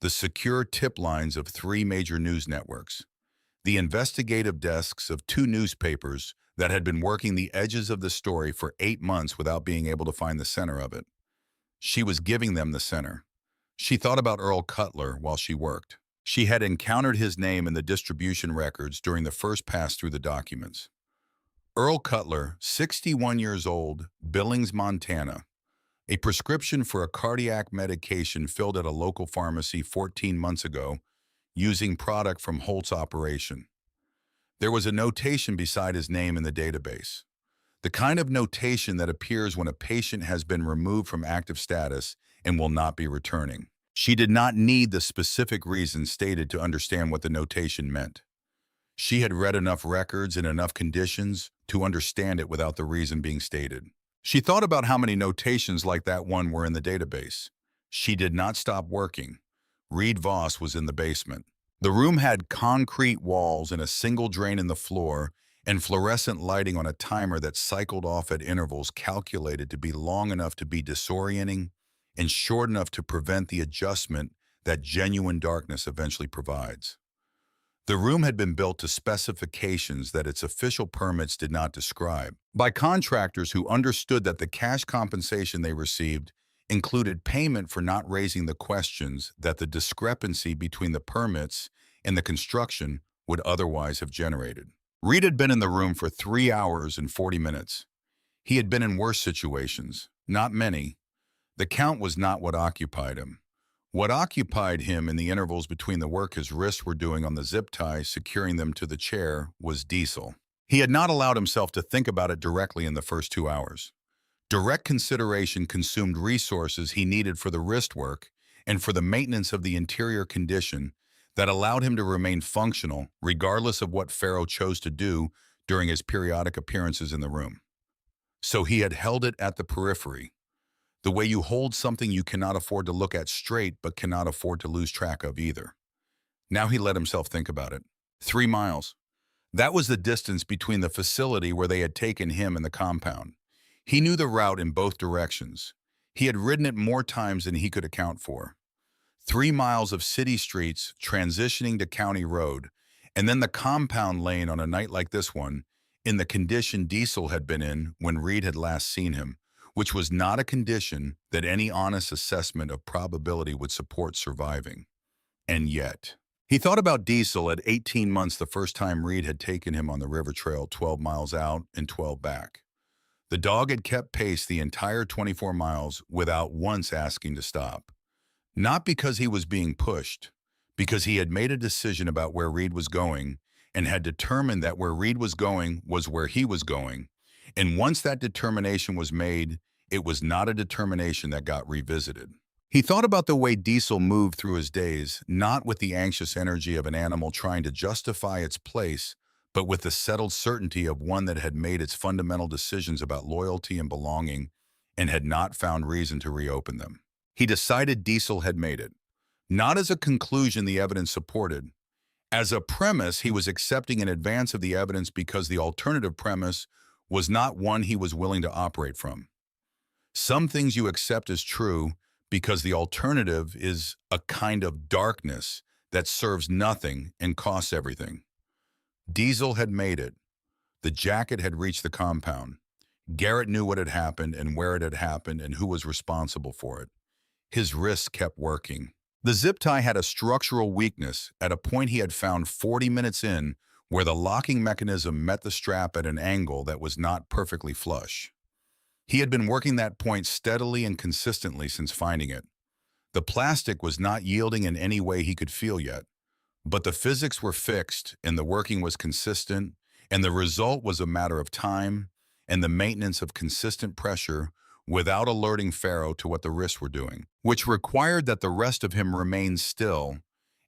the secure tip lines of 3 major news networks, the investigative desks of 2 newspapers that had been working the edges of the story for 8 months without being able to find the center of it. She was giving them the center. She thought about Earl Cutler while she worked. She had encountered his name in the distribution records during the first pass through the documents. Earl Cutler, 61 years old, Billings, Montana. A prescription for a cardiac medication filled at a local pharmacy 14 months ago using product from Holt's operation. There was a notation beside his name in the database. The kind of notation that appears when a patient has been removed from active status and will not be returning. She did not need the specific reason stated to understand what the notation meant. She had read enough records in enough conditions to understand it without the reason being stated. She thought about how many notations like that one were in the database. She did not stop working. Reed Voss was in the basement. The room had concrete walls and a single drain in the floor and fluorescent lighting on a timer that cycled off at intervals calculated to be long enough to be disorienting and short enough to prevent the adjustment that genuine darkness eventually provides. The room had been built to specifications that its official permits did not describe, by contractors who understood that the cash compensation they received included payment for not raising the questions that the discrepancy between the permits and the construction would otherwise have generated. Reed had been in the room for 3 hours and 40 minutes. He had been in worse situations, not many. The count was not what occupied him. What occupied him in the intervals between the work his wrists were doing on the zip ties securing them to the chair was diesel. He had not allowed himself to think about it directly in the first 2 hours. Direct consideration consumed resources he needed for the wrist work and for the maintenance of the interior condition that allowed him to remain functional regardless of what Pharaoh chose to do during his periodic appearances in the room. So he had held it at the periphery, the way you hold something you cannot afford to look at straight but cannot afford to lose track of either. Now he let himself think about it. 3 miles. That was the distance between the facility where they had taken him and the compound. He knew the route in both directions. He had ridden it more times than he could account for. 3 miles of city streets transitioning to county road, and then the compound lane on a night like this one, in the condition Diesel had been in when Reed had last seen him, which was not a condition that any honest assessment of probability would support surviving. And yet, he thought about Diesel at 18 months the first time Reed had taken him on the river trail 12 miles out and 12 back. The dog had kept pace the entire 24 miles without once asking to stop. Not because he was being pushed, because he had made a decision about where Reed was going and had determined that where Reed was going was where he was going. And once that determination was made, it was not a determination that got revisited. He thought about the way Diesel moved through his days, not with the anxious energy of an animal trying to justify its place, but with the settled certainty of one that had made its fundamental decisions about loyalty and belonging and had not found reason to reopen them. He decided Diesel had made it, not as a conclusion the evidence supported. As a premise, he was accepting in advance of the evidence because the alternative premise was not one he was willing to operate from. Some things you accept as true because the alternative is a kind of darkness that serves nothing and costs everything. Diesel had made it. The jacket had reached the compound. Garrett knew what had happened and where it had happened and who was responsible for it. His wrists kept working. The zip tie had a structural weakness at a point he had found 40 minutes in where the locking mechanism met the strap at an angle that was not perfectly flush. He had been working that point steadily and consistently since finding it. The plastic was not yielding in any way he could feel yet, but the physics were fixed and the working was consistent, and the result was a matter of time and the maintenance of consistent pressure without alerting Pharaoh to what the wrists were doing, which required that the rest of him remain still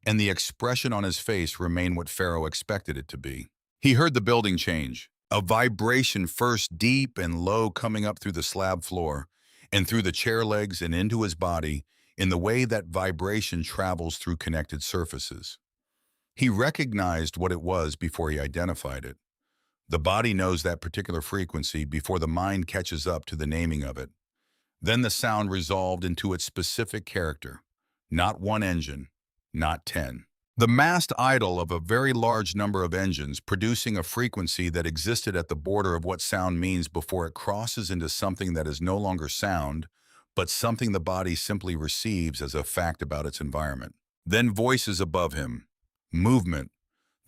and the expression on his face remain what Pharaoh expected it to be. He heard the building change, a vibration first deep and low coming up through the slab floor and through the chair legs and into his body in the way that vibration travels through connected surfaces. He recognized what it was before he identified it. The body knows that particular frequency before the mind catches up to the naming of it. Then the sound resolved into its specific character, not one engine, not 10. The massed idle of a very large number of engines producing a frequency that existed at the border of what sound means before it crosses into something that is no longer sound, but something the body simply receives as a fact about its environment. Then voices above him. Movement.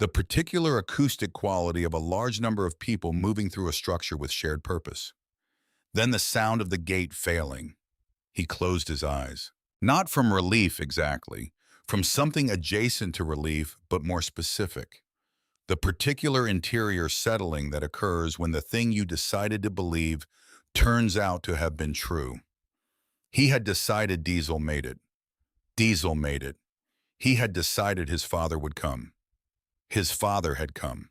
The particular acoustic quality of a large number of people moving through a structure with shared purpose. Then the sound of the gate failing. He closed his eyes. Not from relief exactly, from something adjacent to relief, but more specific. The particular interior settling that occurs when the thing you decided to believe turns out to have been true. He had decided Diesel made it. Diesel made it. He had decided his father would come. His father had come.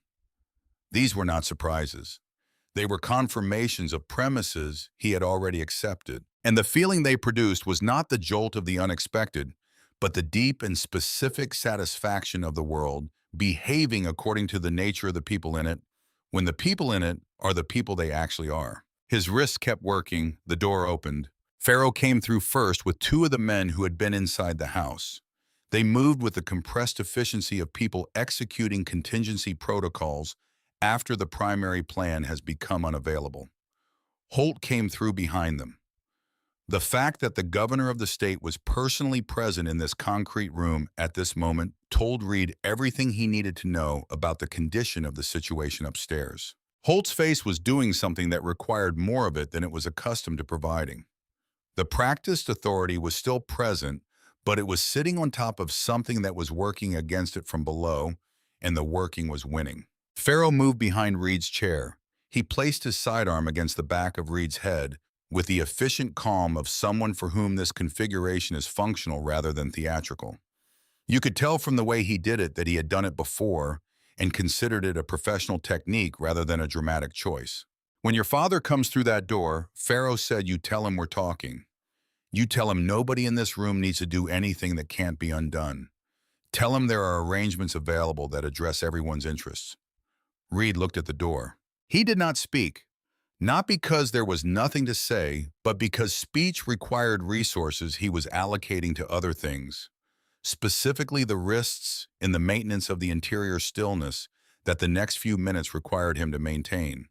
These were not surprises. They were confirmations of premises he had already accepted. And the feeling they produced was not the jolt of the unexpected, but the deep and specific satisfaction of the world behaving according to the nature of the people in it, when the people in it are the people they actually are. His wrists kept working, the door opened. Pharaoh came through first with two of the men who had been inside the house. They moved with the compressed efficiency of people executing contingency protocols after the primary plan has become unavailable. Holt came through behind them. The fact that the governor of the state was personally present in this concrete room at this moment told Reed everything he needed to know about the condition of the situation upstairs. Holt's face was doing something that required more of it than it was accustomed to providing. The practiced authority was still present, but it was sitting on top of something that was working against it from below, and the working was winning. Pharaoh moved behind Reed's chair. He placed his sidearm against the back of Reed's head with the efficient calm of someone for whom this configuration is functional rather than theatrical. You could tell from the way he did it that he had done it before and considered it a professional technique rather than a dramatic choice. When your father comes through that door, Pharaoh said you tell him we're talking. You tell him nobody in this room needs to do anything that can't be undone. Tell him there are arrangements available that address everyone's interests. Reed looked at the door. He did not speak, not because there was nothing to say, but because speech required resources he was allocating to other things, specifically the risks in the maintenance of the interior stillness that the next few minutes required him to maintain.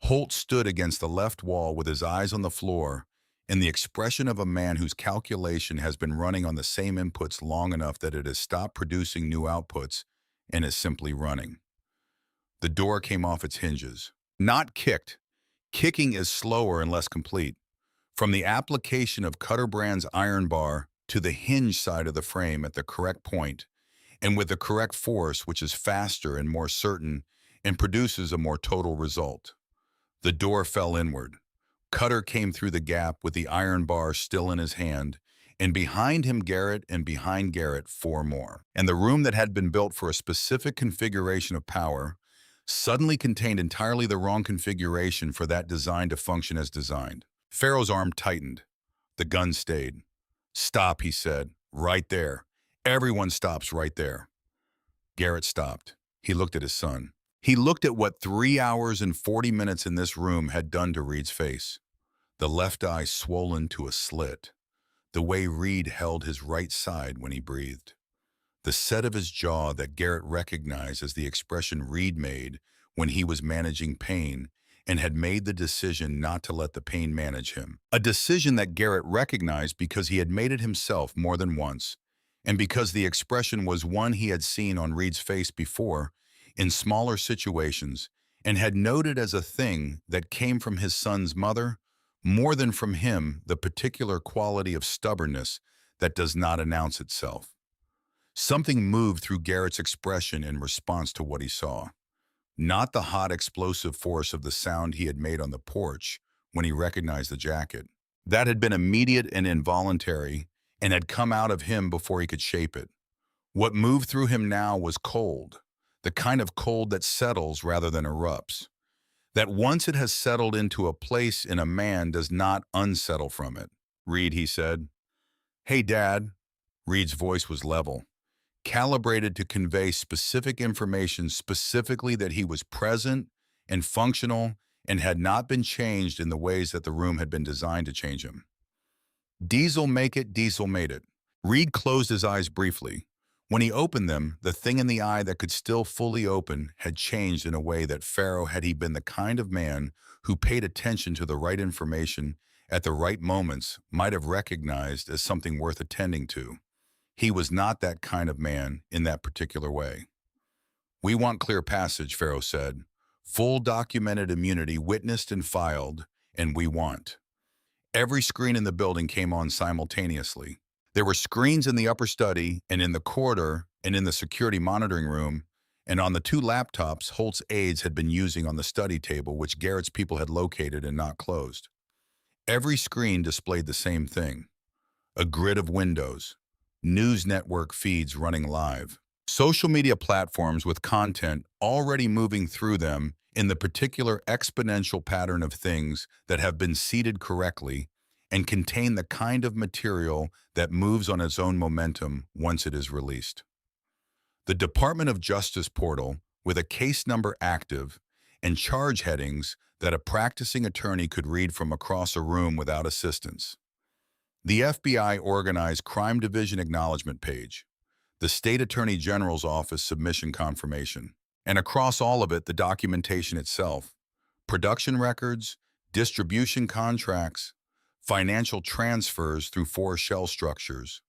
Holt stood against the left wall with his eyes on the floor and the expression of a man whose calculation has been running on the same inputs long enough that it has stopped producing new outputs and is simply running. The door came off its hinges. Not kicked. Kicking is slower and less complete. From the application of Cutterbrand's iron bar to the hinge side of the frame at the correct point, and with the correct force, which is faster and more certain and produces a more total result. The door fell inward. Cutter came through the gap with the iron bar still in his hand, and behind him Garrett, and behind Garrett 4 more. And the room that had been built for a specific configuration of power suddenly contained entirely the wrong configuration for that design to function as designed. Pharaoh's arm tightened. The gun stayed. Stop, he said. Right there. Everyone stops right there. Garrett stopped. He looked at his son. He looked at what 3 hours and 40 minutes in this room had done to Reed's face. The left eye swollen to a slit. The way Reed held his right side when he breathed. The set of his jaw that Garrett recognized as the expression Reed made when he was managing pain and had made the decision not to let the pain manage him. A decision that Garrett recognized because he had made it himself more than once, and because the expression was one he had seen on Reed's face before in smaller situations and had noted as a thing that came from his son's mother, more than from him, the particular quality of stubbornness that does not announce itself. Something moved through Garrett's expression in response to what he saw. Not the hot explosive force of the sound he had made on the porch when he recognized the jacket. That had been immediate and involuntary and had come out of him before he could shape it. What moved through him now was cold, the kind of cold that settles rather than erupts. That once it has settled into a place in a man does not unsettle from it. Reed, he said. Hey, Dad. Reed's voice was level, calibrated to convey specific information, specifically that he was present and functional and had not been changed in the ways that the room had been designed to change him. Diesel make it, Diesel made it. Reed closed his eyes briefly. When he opened them, the thing in the eye that could still fully open had changed in a way that Pharaoh, had he been the kind of man who paid attention to the right information at the right moments, might have recognized as something worth attending to. He was not that kind of man in that particular way. "We want clear passage," Pharaoh said. "Full documented immunity witnessed and filed, and we want." Every screen in the building came on simultaneously. There were screens in the upper study and in the corridor and in the security monitoring room, and on the two laptops Holt's aides had been using on the study table, which Garrett's people had located and not closed. Every screen displayed the same thing: a grid of windows, news network feeds running live, social media platforms with content already moving through them in the particular exponential pattern of things that have been seeded correctly and contain the kind of material that moves on its own momentum once it is released. The Department of Justice portal, with a case number active and charge headings that a practicing attorney could read from across a room without assistance. The FBI organized Crime Division Acknowledgement page, the State Attorney General's Office submission confirmation, and across all of it, the documentation itself: production records, distribution contracts, financial transfers through 4 shell structures,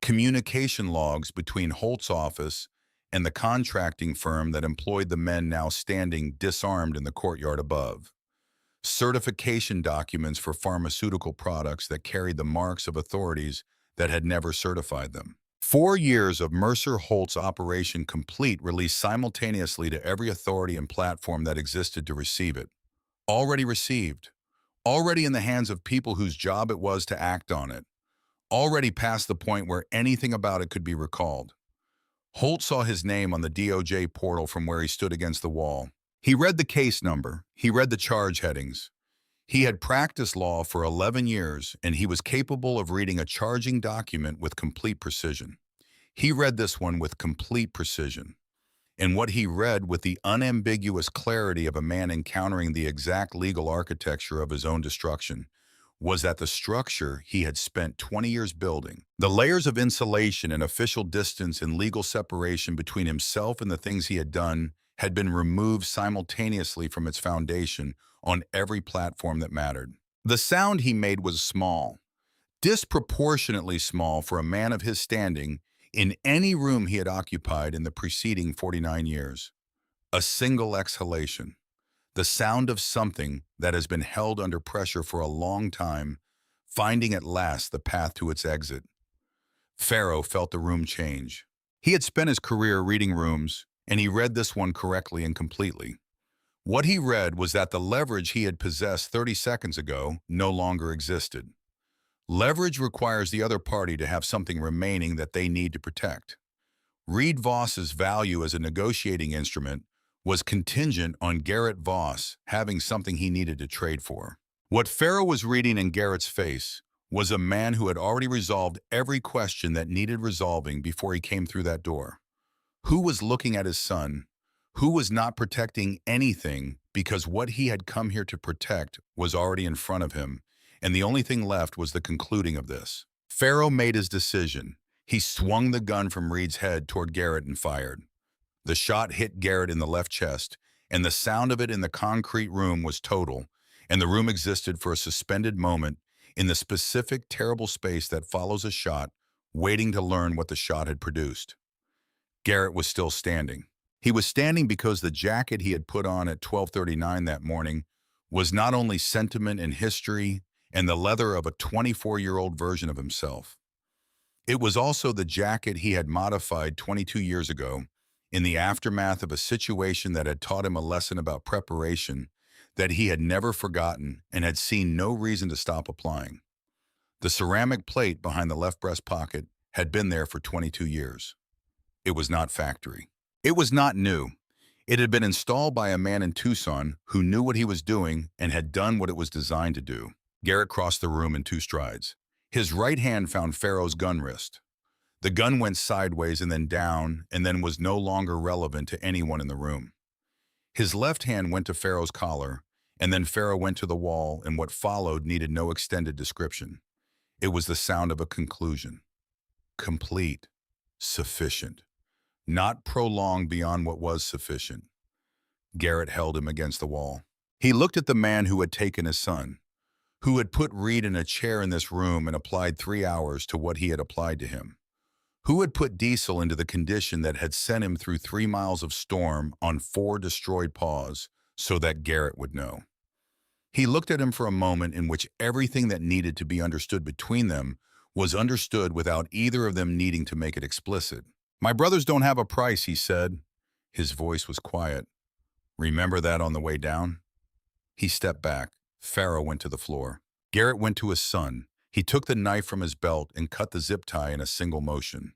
communication logs between Holt's office and the contracting firm that employed the men now standing disarmed in the courtyard above, certification documents for pharmaceutical products that carried the marks of authorities that had never certified them. 4 years of Mercer Holt's Operation Complete released simultaneously to every authority and platform that existed to receive it. Already received. Already in the hands of people whose job it was to act on it. Already past the point where anything about it could be recalled. Holt saw his name on the DOJ portal from where he stood against the wall. He read the case number. He read the charge headings. He had practiced law for 11 years, and he was capable of reading a charging document with complete precision. He read this one with complete precision. And what he read with the unambiguous clarity of a man encountering the exact legal architecture of his own destruction was that the structure he had spent 20 years building, the layers of insulation and official distance and legal separation between himself and the things he had done, had been removed simultaneously from its foundation on every platform that mattered. The sound he made was small, disproportionately small for a man of his standing in any room he had occupied in the preceding 49 years. A single exhalation. The sound of something that has been held under pressure for a long time, finding at last the path to its exit. Pharaoh felt the room change. He had spent his career reading rooms, and he read this one correctly and completely. What he read was that the leverage he had possessed 30 seconds ago no longer existed. Leverage requires the other party to have something remaining that they need to protect. Reed Voss's value as a negotiating instrument was contingent on Garrett Voss having something he needed to trade for. What Pharaoh was reading in Garrett's face was a man who had already resolved every question that needed resolving before he came through that door. Who was looking at his son? Who was not protecting anything because what he had come here to protect was already in front of him, and the only thing left was the concluding of this. Pharaoh made his decision. He swung the gun from Reed's head toward Garrett and fired. The shot hit Garrett in the left chest, and the sound of it in the concrete room was total, and the room existed for a suspended moment in the specific terrible space that follows a shot, waiting to learn what the shot had produced. Garrett was still standing. He was standing because the jacket he had put on at 12:39 that morning was not only sentiment and history and the leather of a 24-year-old version of himself. It was also the jacket he had modified 22 years ago in the aftermath of a situation that had taught him a lesson about preparation that he had never forgotten and had seen no reason to stop applying. The ceramic plate behind the left breast pocket had been there for 22 years. It was not factory. It was not new. It had been installed by a man in Tucson who knew what he was doing and had done what it was designed to do. Garrett crossed the room in 2 strides. His right hand found Pharaoh's gun wrist. The gun went sideways and then down, and then was no longer relevant to anyone in the room. His left hand went to Pharaoh's collar, and then Pharaoh went to the wall, and what followed needed no extended description. It was the sound of a conclusion. Complete. Sufficient. Not prolonged beyond what was sufficient. Garrett held him against the wall. He looked at the man who had taken his son, who had put Reed in a chair in this room and applied 3 hours to what he had applied to him, Who had put Diesel into the condition that had sent him through 3 miles of storm on 4 destroyed paws so that Garrett would know? He looked at him for a moment in which everything that needed to be understood between them was understood without either of them needing to make it explicit. "My brothers don't have a price," he said. His voice was quiet. "Remember that on the way down?" He stepped back. Pharaoh went to the floor. Garrett went to his son. He took the knife from his belt and cut the zip tie in a single motion.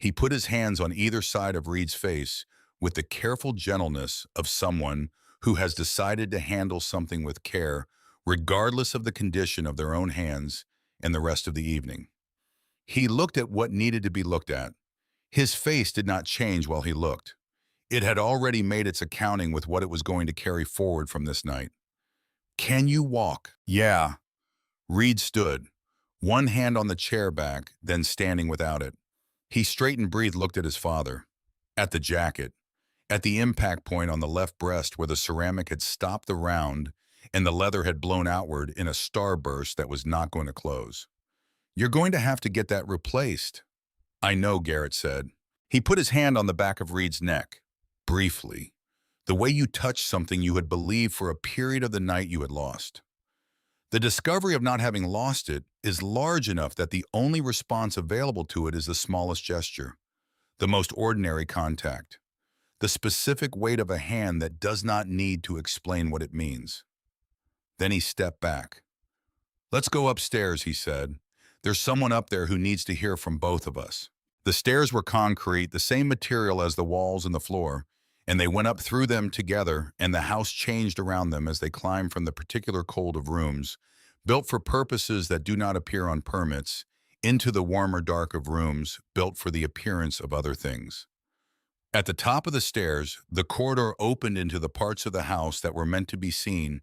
He put his hands on either side of Reed's face with the careful gentleness of someone who has decided to handle something with care, regardless of the condition of their own hands, and the rest of the evening. He looked at what needed to be looked at. His face did not change while he looked. It had already made its accounting with what it was going to carry forward from this night. "Can you walk?" "Yeah." Reed stood, one hand on the chair back, then standing without it. He straightened, breathed, looked at his father, at the jacket, at the impact point on the left breast where the ceramic had stopped the round and the leather had blown outward in a starburst that was not going to close. "You're going to have to get that replaced." "I know," Garrett said. He put his hand on the back of Reed's neck, briefly, the way you touched something you had believed for a period of the night you had lost. The discovery of not having lost it is large enough that the only response available to it is the smallest gesture, the most ordinary contact, the specific weight of a hand that does not need to explain what it means. Then he stepped back. "Let's go upstairs," he said. "There's someone up there who needs to hear from both of us." The stairs were concrete, the same material as the walls and the floor, and they went up through them together, and the house changed around them as they climbed from the particular cold of rooms, built for purposes that do not appear on permits, into the warmer dark of rooms built for the appearance of other things. At the top of the stairs, the corridor opened into the parts of the house that were meant to be seen,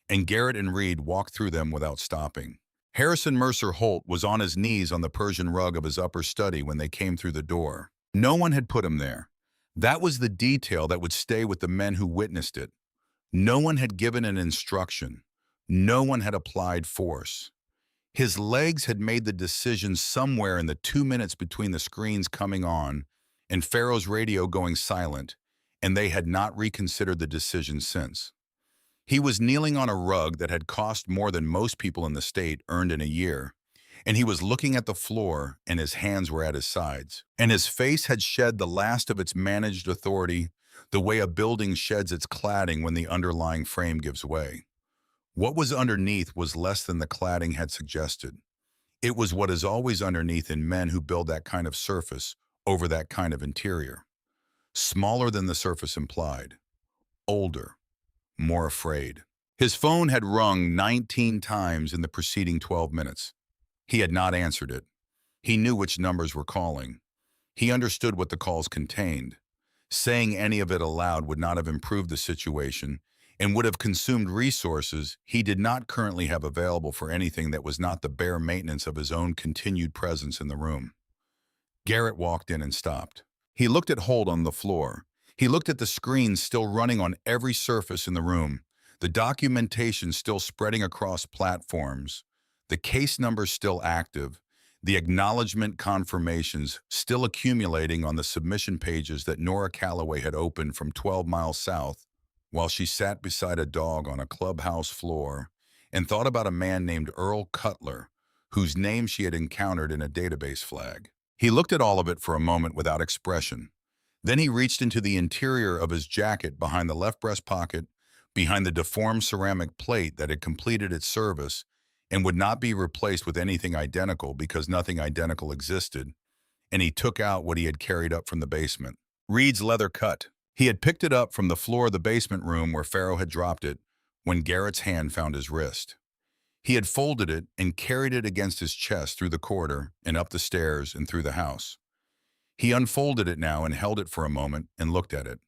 and Garrett and Reed walked through them without stopping. Harrison Mercer Holt was on his knees on the Persian rug of his upper study when they came through the door. No one had put him there. That was the detail that would stay with the men who witnessed it. No one had given an instruction. No one had applied force. His legs had made the decision somewhere in the 2 minutes between the screens coming on and Pharaoh's radio going silent, and they had not reconsidered the decision since. He was kneeling on a rug that had cost more than most people in the state earned in a year, and he was looking at the floor, and his hands were at his sides. And his face had shed the last of its managed authority, the way a building sheds its cladding when the underlying frame gives way. What was underneath was less than the cladding had suggested. It was what is always underneath in men who build that kind of surface over that kind of interior. Smaller than the surface implied. Older. More afraid. His phone had rung 19 times in the preceding 12 minutes. He had not answered it. He knew which numbers were calling. He understood what the calls contained. Saying any of it aloud would not have improved the situation and would have consumed resources he did not currently have available for anything that was not the bare maintenance of his own continued presence in the room. Garrett walked in and stopped. He looked at Holt on the floor. He looked at the screens still running on every surface in the room, the documentation still spreading across platforms, the case numbers still active, the acknowledgement confirmations still accumulating on the submission pages that Nora Calloway had opened from 12 miles south while she sat beside a dog on a clubhouse floor and thought about a man named Earl Cutler, whose name she had encountered in a database flag. He looked at all of it for a moment without expression. Then he reached into the interior of his jacket behind the left breast pocket, behind the deformed ceramic plate that had completed its service and would not be replaced with anything identical because nothing identical existed, and he took out what he had carried up from the basement. Reed's leather cut. He had picked it up from the floor of the basement room where Pharaoh had dropped it when Garrett's hand found his wrist. He had folded it and carried it against his chest through the corridor and up the stairs and through the house. He unfolded it now and held it for a moment and looked at it.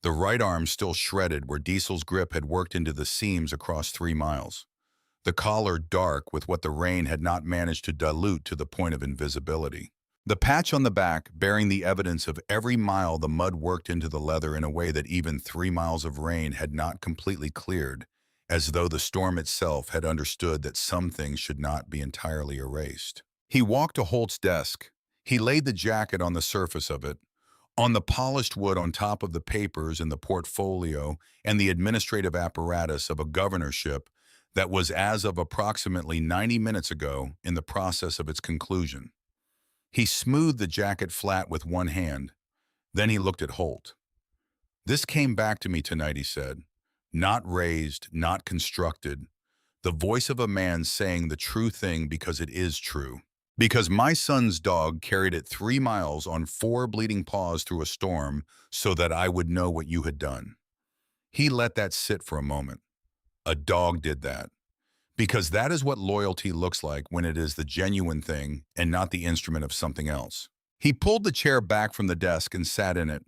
The right arm still shredded where Diesel's grip had worked into the seams across 3 miles. The collar dark with what the rain had not managed to dilute to the point of invisibility. The patch on the back bearing the evidence of every mile the mud worked into the leather in a way that even 3 miles of rain had not completely cleared, as though the storm itself had understood that some things should not be entirely erased. He walked to Holt's desk. He laid the jacket on the surface of it, on the polished wood on top of the papers and the portfolio and the administrative apparatus of a governorship that was as of approximately 90 minutes ago in the process of its conclusion. He smoothed the jacket flat with one hand. Then he looked at Holt. "This came back to me tonight," he said. "Not raised, not constructed. The voice of a man saying the true thing because it is true. Because my son's dog carried it 3 miles on 4 bleeding paws through a storm so that I would know what you had done." He let that sit for a moment. A dog did that. Because that is what loyalty looks like when it is the genuine thing and not the instrument of something else. He pulled the chair back from the desk and sat in it.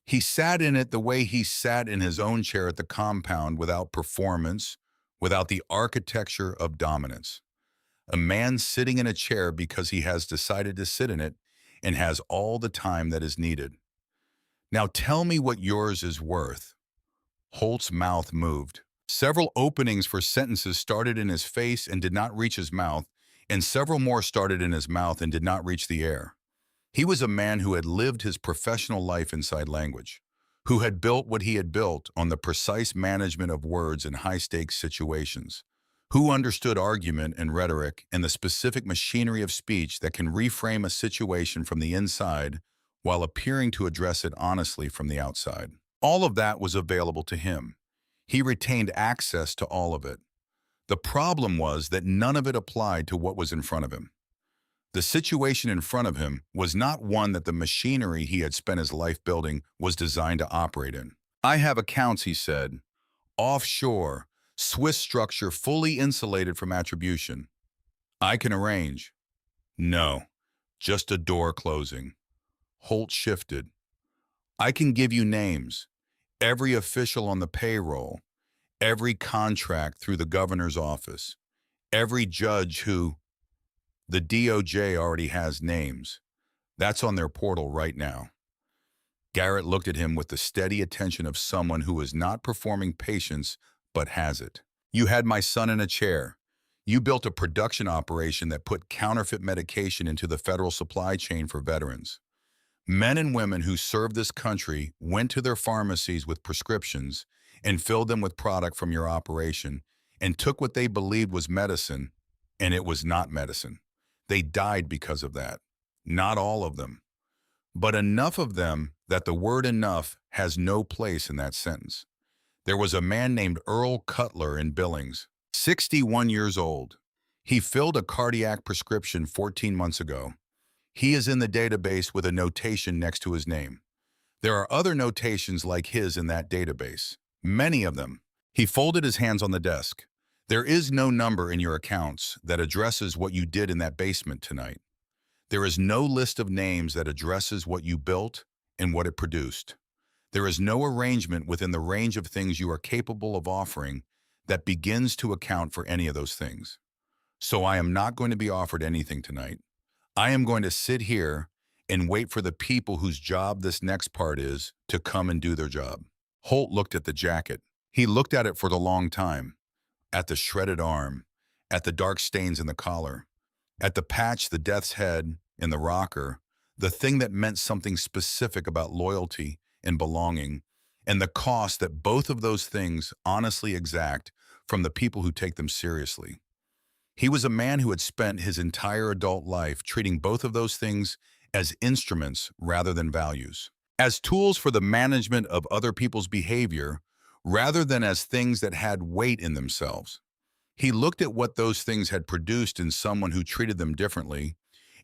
He sat in it the way he sat in his own chair at the compound, without performance, without the architecture of dominance. A man sitting in a chair because he has decided to sit in it and has all the time that is needed. "Now tell me what yours is worth." Holt's mouth moved. Several openings for sentences started in his face and did not reach his mouth, and several more started in his mouth and did not reach the air. He was a man who had lived his professional life inside language, who had built what he had built on the precise management of words in high-stakes situations, who understood argument and rhetoric and the specific machinery of speech that can reframe a situation from the inside while appearing to address it honestly from the outside. All of that was available to him. He retained access to all of it. The problem was that none of it applied to what was in front of him. The situation in front of him was not one that the machinery he had spent his life building was designed to operate in. "I have accounts," he said. "Offshore, Swiss structure fully insulated from attribution. I can arrange." "No, just a door closing." Holt shifted. "I can give you names. Every official on the payroll, every contract through the governor's office, every judge who—" "The DOJ already has names. That's on their portal right now." Garrett looked at him with the steady attention of someone who is not performing patience but has it. "You had my son in a chair. You built a production operation that put counterfeit medication into the federal supply chain for veterans. Men and women who served this country went to their pharmacies with prescriptions and filled them with product from your operation and took what they believed was medicine, and it was not medicine. They died because of that. Not all of them, but enough of them that the word enough has no place in that sentence. There was a man named Earl Cutler in Billings, 61 years old. He filled a cardiac prescription 14 months ago. He is in the database with a notation next to his name. There are other notations like his in that database, many of them." He folded his hands on the desk. "There is no number in your accounts that addresses what you did in that basement tonight. There is no list of names that addresses what you built and what it produced. There is no arrangement within the range of things you are capable of offering that begins to account for any of those things. So I am not going to be offered anything tonight. I am going to sit here and wait for the people whose job this next part is to come and do their job." Holt looked at the jacket. He looked at it for the long time, at the shredded arm, at the dark stains in the collar, at the patch, the death's head, in the rocker, the thing that meant something specific about loyalty and belonging, and the cost that both of those things honestly exact from the people who take them seriously. He was a man who had spent his entire adult life treating both of those things as instruments rather than values, as tools for the management of other people's behavior rather than as things that had weight in themselves. He looked at what those things had produced in someone who treated them differently,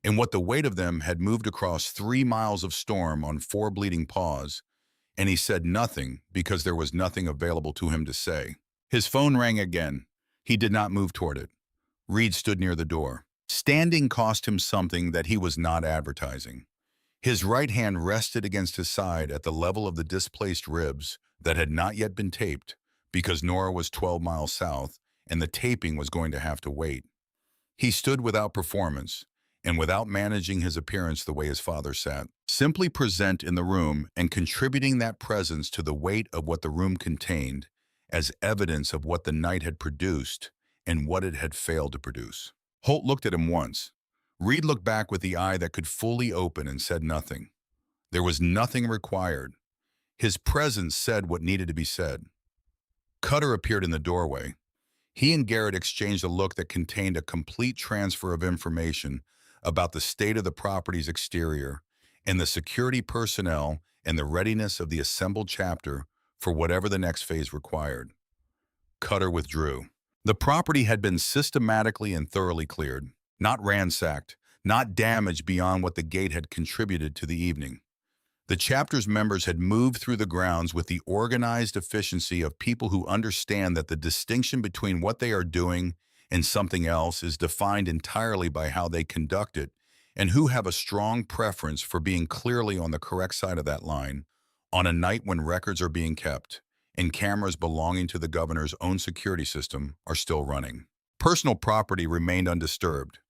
and what the weight of them had moved across 3 miles of storm on 4 bleeding paws, and he said nothing because there was nothing available to him to say. His phone rang again. He did not move toward it. Reed stood near the door. Standing cost him something that he was not advertising. His right hand rested against his side at the level of the displaced ribs that had not yet been taped because Nora was 12 miles south and the taping was going to have to wait. He stood without performance and without managing his appearance the way his father sat, simply present in the room and contributing that presence to the weight of what the room contained as evidence of what the night had produced and what it had failed to produce. Holt looked at him once, Reed looked back with the eye that could fully open and said nothing. There was nothing required. His presence said what needed to be said. Cutter appeared in the doorway. He and Garrett exchanged a look that contained a complete transfer of information about the state of the property's exterior and the security personnel and the readiness of the assembled chapter for whatever the next phase required. Cutter withdrew. The property had been systematically and thoroughly cleared, not ransacked, not damaged beyond what the gate had contributed to the evening. The chapter's members had moved through the grounds with the organized efficiency of people who understand that the distinction between what they are doing and something else is defined entirely by how they conduct it, and who have a strong preference for being clearly on the correct side of that line on a night when records are being kept and cameras belonging to the governor's own security system are still running. Personal property remained undisturbed.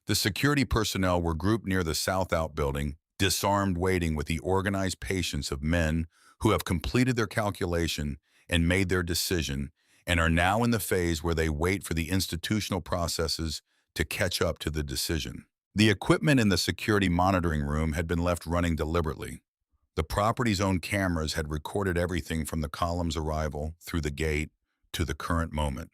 The security personnel were grouped near the South Outbuilding, disarmed, waiting with the organized patience of men who have completed their calculation and made their decision and are now in the phase where they wait for the institutional processes to catch up to the decision. The equipment in the security monitoring room had been left running deliberately. The property's own cameras had recorded everything from the column's arrival through the gate to the current moment.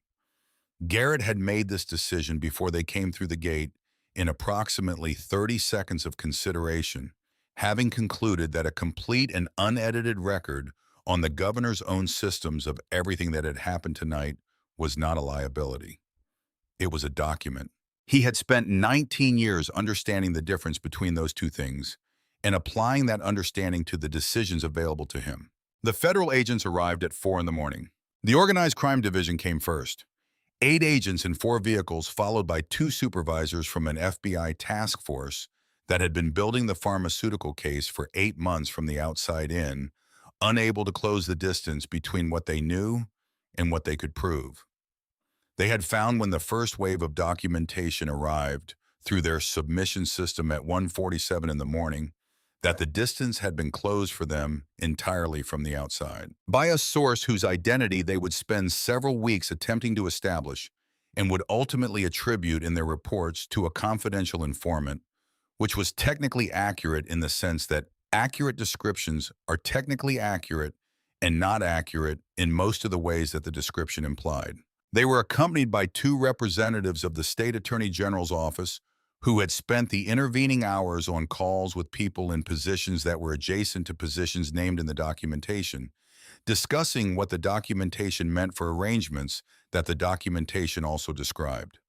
Garrett had made this decision before they came through the gate in approximately 30 seconds of consideration, having concluded that a complete and unedited record on the governor's own systems of everything that had happened tonight was not a liability. It was a document. He had spent 19 years understanding the difference between those two things and applying that understanding to the decisions available to him. The federal agents arrived at 4 in the morning. The Organized Crime Division came first. 8 agents in 4 vehicles, followed by 2 supervisors from an FBI task force that had been building the pharmaceutical case for 8 months from the outside in, unable to close the distance between what they knew and what they could prove. They had found when the first wave of documentation arrived through their submission system at 1:47 in the morning that the distance had been closed for them entirely from the outside, by a source whose identity they would spend several weeks attempting to establish and would ultimately attribute in their reports to a confidential informant, which was technically accurate in the sense that accurate descriptions are technically accurate and not accurate in most of the ways that the description implied. They were accompanied by 2 representatives of the State Attorney General's office who had spent the intervening hours on calls with people in positions that were adjacent to positions named in the documentation, discussing what the documentation meant for arrangements that the documentation also described.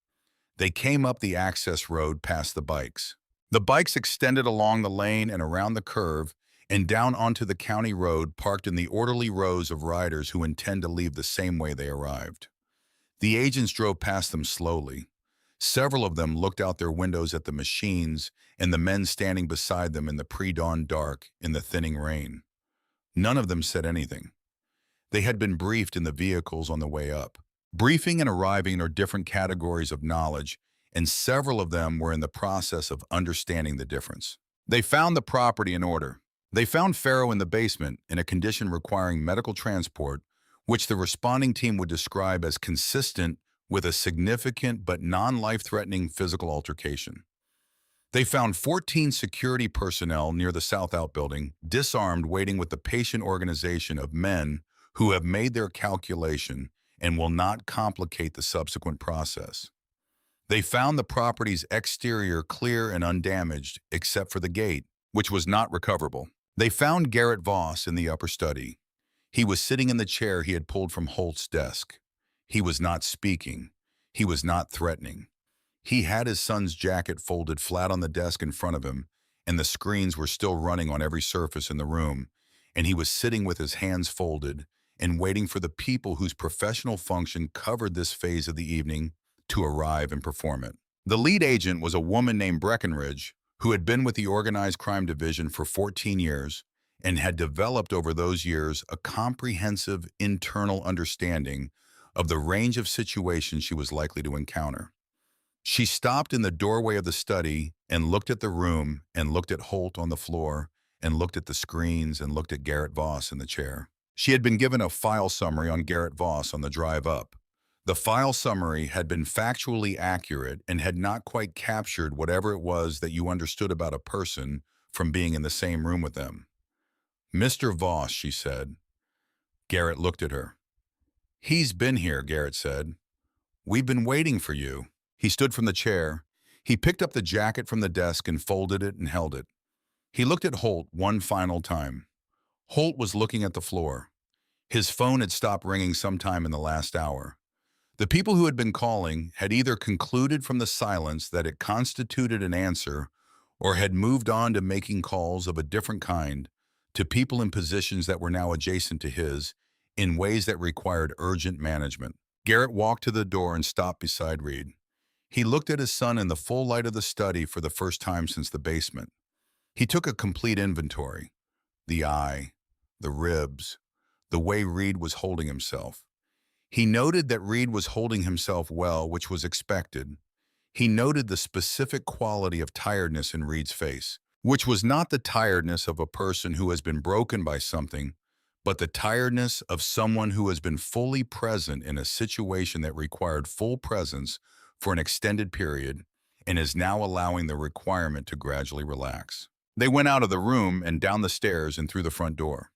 They came up the access road past the bikes. The bikes extended along the lane and around the curve and down onto the county road, parked in the orderly rows of riders who intend to leave the same way they arrived. The agents drove past them slowly. Several of them looked out their windows at the machines and the men standing beside them in the pre-dawn dark in the thinning rain. None of them said anything. They had been briefed in the vehicles on the way up. Briefing and arriving are different categories of knowledge, and several of them were in the process of understanding the difference. They found the property in order. They found Farrow in the basement in a condition requiring medical transport, which the responding team would describe as consistent with a significant but non-life-threatening physical altercation. They found 14 security personnel near the South Outbuilding, disarmed, waiting with the patient organization of men who have made their calculation and will not complicate the subsequent process. They found the property's exterior clear and undamaged, except for the gate, which was not recoverable. They found Garrett Voss in the upper study. He was sitting in the chair he had pulled from Holt's desk. He was not speaking. He was not threatening. He had his son's jacket folded flat on the desk in front of him, and the screens were still running on every surface in the room, and he was sitting with his hands folded and waiting for the people whose professional function covered this phase of the evening to arrive and perform it. The lead agent was a woman named Breckenridge, who had been with the Organized Crime Division for 14 years and had developed over those years a comprehensive internal understanding of the range of situations she was likely to encounter. She stopped in the doorway of the study and looked at the room and looked at Holt on the floor and looked at the screens and looked at Garrett Voss in the chair. She had been given a file summary on Garrett Voss on the drive up. The file summary had been factually accurate and had not quite captured whatever it was that you understood about a person from being in the same room with them. "Mr. Voss," she said. Garrett looked at her. "He's been here," Garrett said. "We've been waiting for you." He stood from the chair. He picked up the jacket from the desk and folded it and held it. He looked at Holt one final time. Holt was looking at the floor. His phone had stopped ringing sometime in the last hour. The people who had been calling had either concluded from the silence that it constituted an answer or had moved on to making calls of a different kind to people in positions that were now adjacent to his in ways that required urgent management. Garrett walked to the door and stopped beside Reed. He looked at his son in the full light of the study for the first time since the basement. He took a complete inventory. The eye, the ribs, the way Reed was holding himself. He noted that Reed was holding himself well, which was expected. He noted the specific quality of tiredness in Reed's face, which was not the tiredness of a person who has been broken by something, but the tiredness of someone who has been fully present in a situation that required full presence for an extended period and is now allowing the requirement to gradually relax. They went out of the room and down the stairs and through the front door.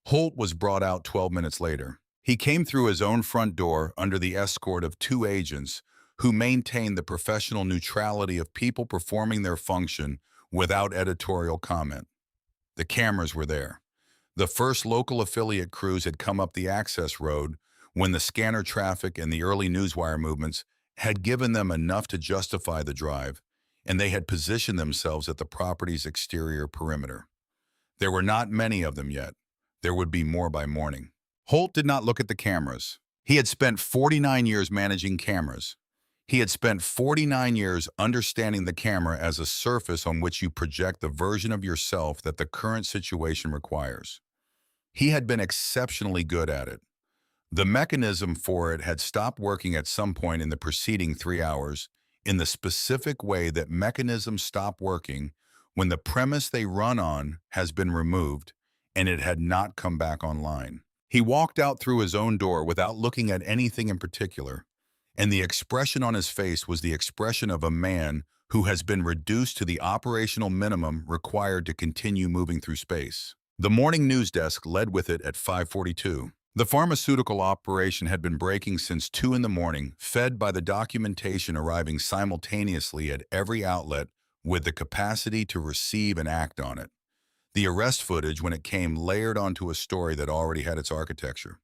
Holt was brought out 12 minutes later. He came through his own front door under the escort of 2 agents who maintained the professional neutrality of people performing their function without editorial comment. The cameras were there. The first local affiliate crews had come up the access road when the scanner traffic and the early newswire movements had given them enough to justify the drive, and they had positioned themselves at the property's exterior perimeter. There were not many of them yet. There would be more by morning. Holt did not look at the cameras. He had spent 49 years managing cameras. He had spent 49 years understanding the camera as a surface on which you project the version of yourself that the current situation requires. He had been exceptionally good at it. The mechanism for it had stopped working at some point in the preceding 3 hours, in the specific way that mechanisms stop working when the premise they run on has been removed and it had not come back online. He walked out through his own door without looking at anything in particular, and the expression on his face was the expression of a man who has been reduced to the operational minimum required to continue moving through space. The morning news desk led with it at 5:42. The pharmaceutical operation had been breaking since 2 in the morning, fed by the documentation arriving simultaneously at every outlet with the capacity to receive and act on it. The arrest footage, when it came, layered onto a story that already had its architecture.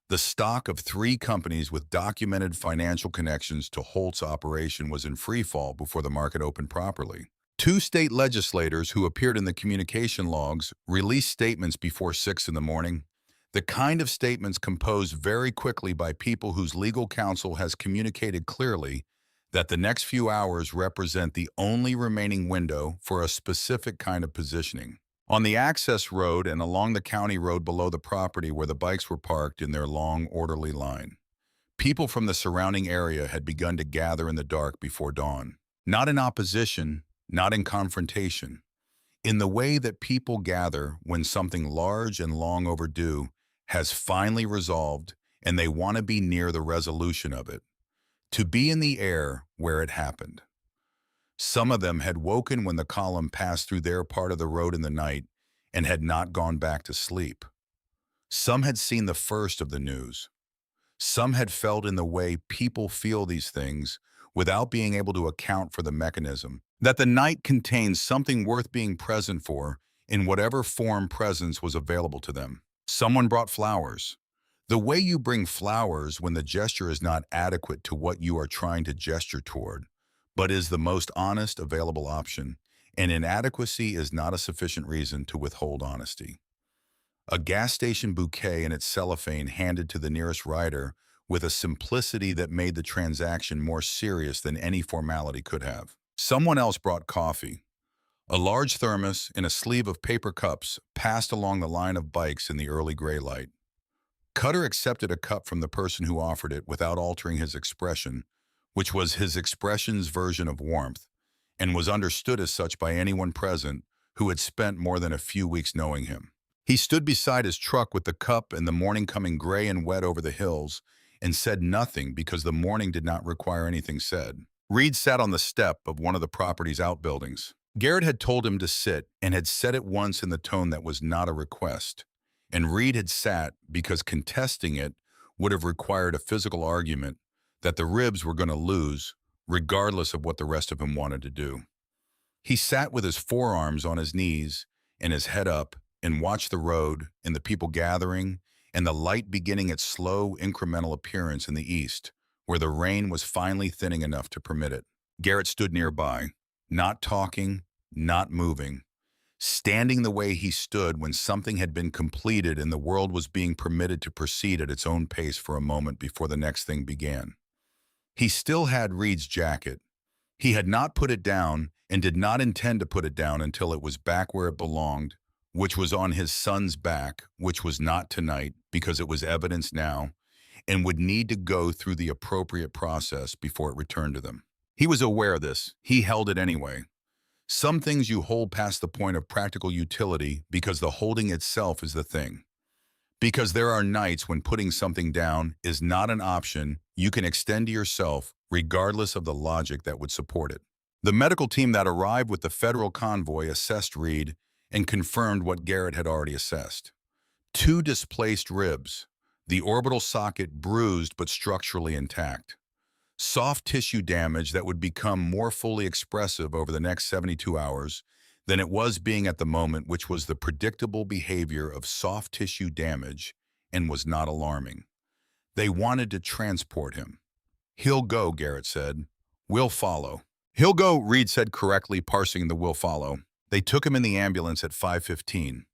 The stock of 3 companies with documented financial connections to Holt's operation was in free fall before the market opened properly. 2 state legislators who appeared in the communication logs released statements before 6 in the morning, the kind of statements composed very quickly by people whose legal counsel has communicated clearly that the next few hours represent the only remaining window for a specific kind of positioning. On the access road and along the county road below the property where the bikes were parked in their long, orderly line, people from the surrounding area had begun to gather in the dark before dawn. Not in opposition, not in confrontation. In the way that people gather when something large and long overdue has finally resolved and they want to be near the resolution of it. To be in the air where it happened. Some of them had woken when the column passed through their part of the road in the night and had not gone back to sleep. Some had seen the first of the news. Some had felt in the way people feel these things without being able to account for the mechanism, that the night contains something worth being present for in whatever form presence was available to them. Someone brought flowers. The way you bring flowers when the gesture is not adequate to what you are trying to gesture toward, but is the most honest available option, and inadequacy is not a sufficient reason to withhold honesty. A gas station bouquet in its cellophane handed to the nearest rider with a simplicity that made the transaction more serious than any formality could have. Someone else brought coffee. A large thermos in a sleeve of paper cups passed along the line of bikes in the early gray light. Cutter accepted a cup from the person who offered it without altering his expression, which was his expression's version of warmth, and was understood as such by anyone present who had spent more than a few weeks knowing him. He stood beside his truck with the cup and the morning coming gray and wet over the hills, and said nothing because the morning did not require anything said. Reed sat on the step of one of the property's outbuildings. Garrett had told him to sit and had said it once in the tone that was not a request. And Reed had sat because contesting it would have required a physical argument that the ribs were going to lose, regardless of what the rest of him wanted to do. He sat with his forearms on his knees and his head up and watched the road and the people gathering and the light beginning its slow, incremental appearance in the east, where the rain was finally thinning enough to permit it. Garrett stood nearby, not talking, not moving, standing the way he stood when something had been completed and the world was being permitted to proceed at its own pace for a moment before the next thing began. He still had Reed's jacket. He had not put it down and did not intend to put it down until it was back where it belonged, which was on his son's back, which was not tonight because it was evidence now and would need to go through the appropriate process before it returned to them. He was aware of this. He held it anyway. Some things you hold past the point of practical utility because the holding itself is the thing. Because there are nights when putting something down is not an option you can extend to yourself regardless of the logic that would support it. The medical team that arrived with the federal convoy assessed Reed and confirmed what Garrett had already assessed. 2 displaced ribs, the orbital socket bruised but structurally intact. Soft tissue damage that would become more fully expressive over the next 72 hours than it was being at the moment, which was the predictable behavior of soft tissue damage and was not alarming. They wanted to transport him. "He'll go," Garrett said. "We'll follow." "He'll go," Reed said correctly, parsing the "will follow." They took him in the ambulance at 5:15.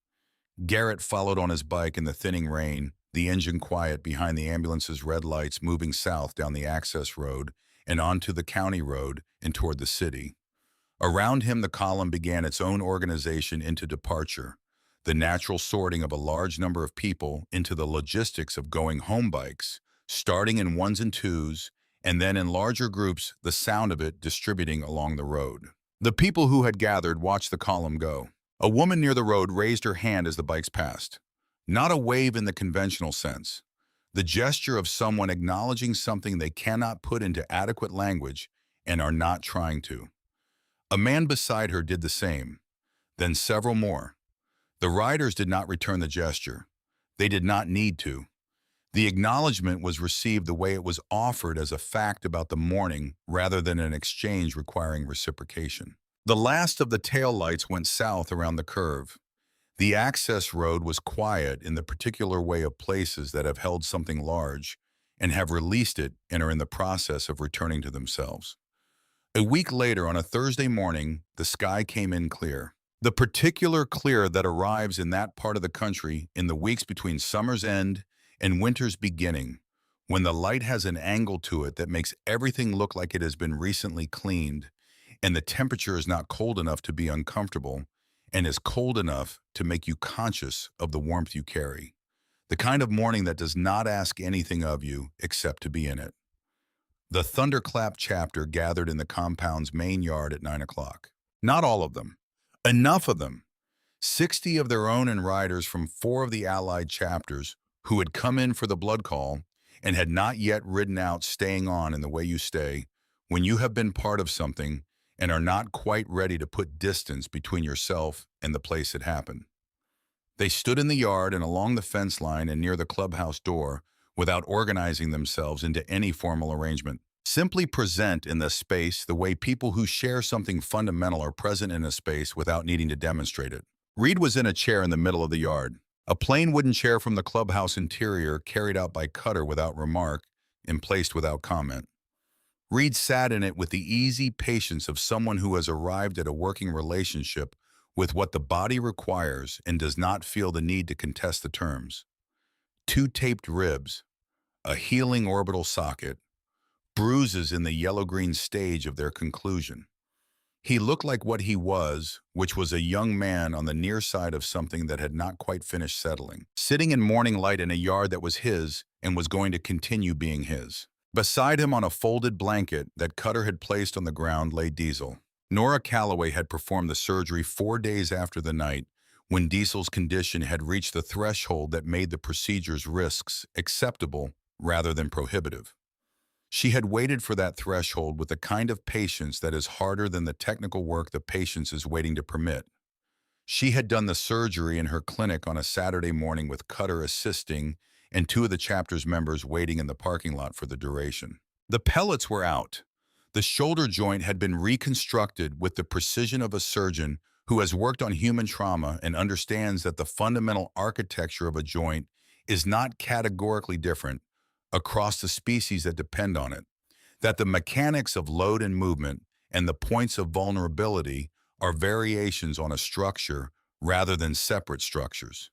Garrett followed on his bike in the thinning rain, the engine quiet behind the ambulance's red lights moving south down the access road and onto the county road and toward the city. Around him, the column began its own organization into departure, the natural sorting of a large number of people into the logistics of going home bikes, starting in ones and twos, and then in larger groups, the sound of it distributing along the road. The people who had gathered watched the column go. A woman near the road raised her hand as the bikes passed. Not a wave in the conventional sense. The gesture of someone acknowledging something they cannot put into adequate language and are not trying to. A man beside her did the same, then several more. The riders did not return the gesture. They did not need to. The acknowledgement was received the way it was offered, as a fact about the morning rather than an exchange requiring reciprocation. The last of the taillights went south around the curve. The access road was quiet in the particular way of places that have held something large and have released it and are in the process of returning to themselves. A week later, on a Thursday morning, the sky came in clear. The particular clear that arrives in that part of the country in the weeks between summer's end and winter's beginning, when the light has an angle to it that makes everything look like it has been recently cleaned, and the temperature is not cold enough to be uncomfortable, and is cold enough to make you conscious of the warmth you carry. The kind of morning that does not ask anything of you except to be in it. The Thunderclap chapter gathered in the compound's main yard at 9 o'clock. Not all of them. Enough of them. 60 of their own and riders from 4 of the allied chapters who had come in for the blood call and had not yet ridden out, staying on in the way you stay when you have been part of something and are not quite ready to put distance between yourself and the place it happened. They stood in the yard and along the fence line and near the clubhouse door without organizing themselves into any formal arrangement. Simply present in the space the way people who share something fundamental are present in a space without needing to demonstrate it. Reed was in a chair in the middle of the yard, a plain wooden chair from the clubhouse interior carried out by Cutter without remark and placed without comment. Reed sat in it with the easy patience of someone who has arrived at a working relationship with what the body requires and does not feel the need to contest the terms. 2 taped ribs, a healing orbital socket, bruises in the yellow-green stage of their conclusion. He looked like what he was, which was a young man on the near side of something that had not quite finished settling, sitting in morning light in a yard that was his and was going to continue being his. Beside him on a folded blanket that Cutter had placed on the ground lay Diesel. Nora Calloway had performed the surgery 4 days after the night when Diesel's condition had reached the threshold that made the procedure's risks acceptable rather than prohibitive. She had waited for that threshold with the kind of patience that is harder than the technical work the patience is waiting to permit. She had done the surgery in her clinic on a Saturday morning with Cutter assisting and two of the chapter's members waiting in the parking lot for the duration. The pellets were out. The shoulder joint had been reconstructed with the precision of a surgeon who has worked on human trauma and understands that the fundamental architecture of a joint is not categorically different across the species that depend on it, that the mechanics of load and movement and the points of vulnerability are variations on a structure rather than separate structures.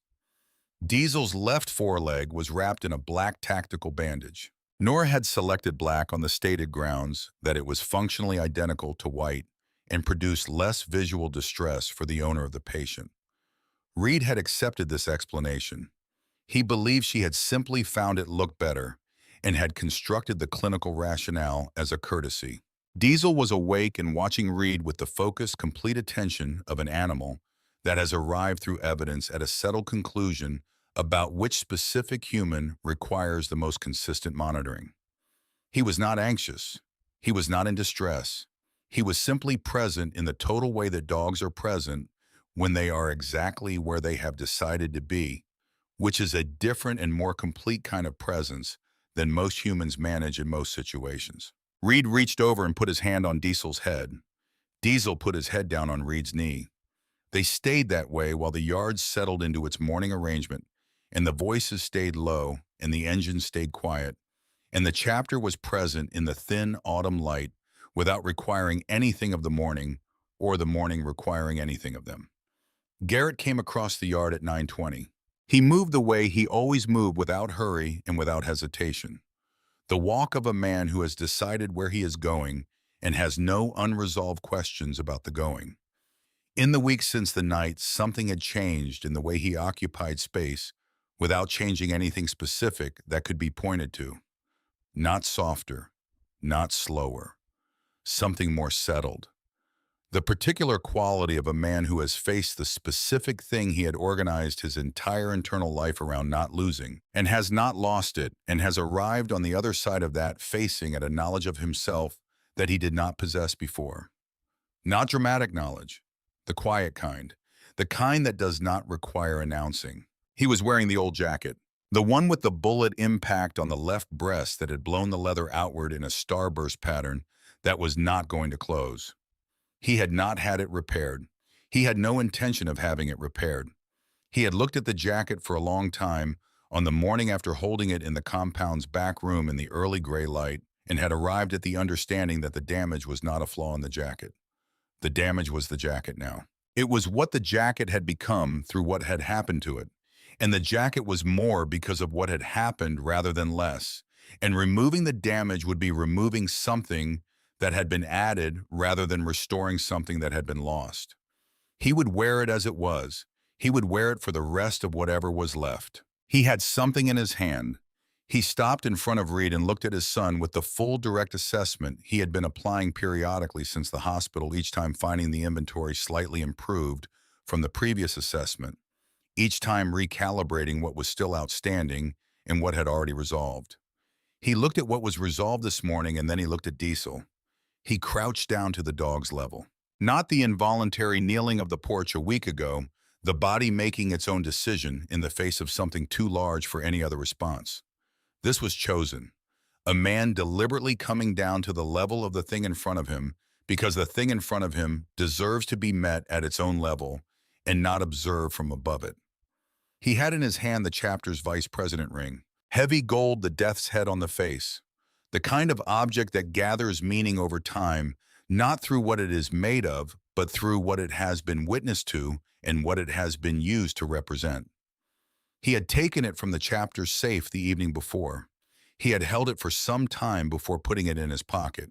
Diesel's left foreleg was wrapped in a black tactical bandage. Nora had selected black on the stated grounds that it was functionally identical to white and produced less visual distress for the owner of the patient. Reed had accepted this explanation. He believed she had simply found it look better and had constructed the clinical rationale as a courtesy. Diesel was awake and watching Reed with the focused, complete attention of an animal that has arrived through evidence at a settled conclusion about which specific human requires the most consistent monitoring. He was not anxious. He was not in distress. He was simply present in the total way that dogs are present when they are exactly where they have decided to be, which is a different and more complete kind of presence than most humans manage in most situations. Reed reached over and put his hand on Diesel's head. Diesel put his head down on Reed's knee. They stayed that way while the yard settled into its morning arrangement, and the voices stayed low, and the engine stayed quiet, and the chapter was present in the thin autumn light without requiring anything of the morning or the morning requiring anything of them. Garrett came across the yard at 9:20. He moved the way he always moved, without hurry and without hesitation. The walk of a man who has decided where he is going and has no unresolved questions about the going. In the weeks since the night, something had changed in the way he occupied space without changing anything specific that could be pointed to. Not softer, not slower, something more settled. The particular quality of a man who has faced the specific thing he had organized his entire internal life around not losing, and has not lost it, and has arrived on the other side of that facing at a knowledge of himself that he did not possess before. Not dramatic knowledge, the quiet kind, the kind that does not require announcing. He was wearing the old jacket, the one with the bullet impact on the left breast that had blown the leather outward in a starburst pattern that was not going to close. He had not had it repaired. He had no intention of having it repaired. He had looked at the jacket for a long time on the morning after holding it in the compound's back room in the early gray light, and had arrived at the understanding that the damage was not a flaw in the jacket. The damage was the jacket now. It was what the jacket had become through what had happened to it, and the jacket was more because of what had happened rather than less, and removing the damage would be removing something that had been added rather than restoring something that had been lost. He would wear it as it was. He would wear it for the rest of whatever was left. He had something in his hand. He stopped in front of Reed and looked at his son with the full direct assessment he had been applying periodically since the hospital, each time finding the inventory slightly improved from the previous assessment, each time recalibrating what was still outstanding and what had already resolved. He looked at what was resolved this morning, and then he looked at Diesel. He crouched down to the dog's level. Not the involuntary kneeling of the porch a week ago, the body making its own decision in the face of something too large for any other response. This was chosen. A man deliberately coming down to the level of the thing in front of him because the thing in front of him deserves to be met at its own level and not observed from above it. He had in his hand the chapter's vice president ring. Heavy gold, the death's head on the face. The kind of object that gathers meaning over time, not through what it is made of, but through what it has been witnessed to and what it has been used to represent. He had taken it from the chapter's safe the evening before. He had held it for some time before putting it in his pocket.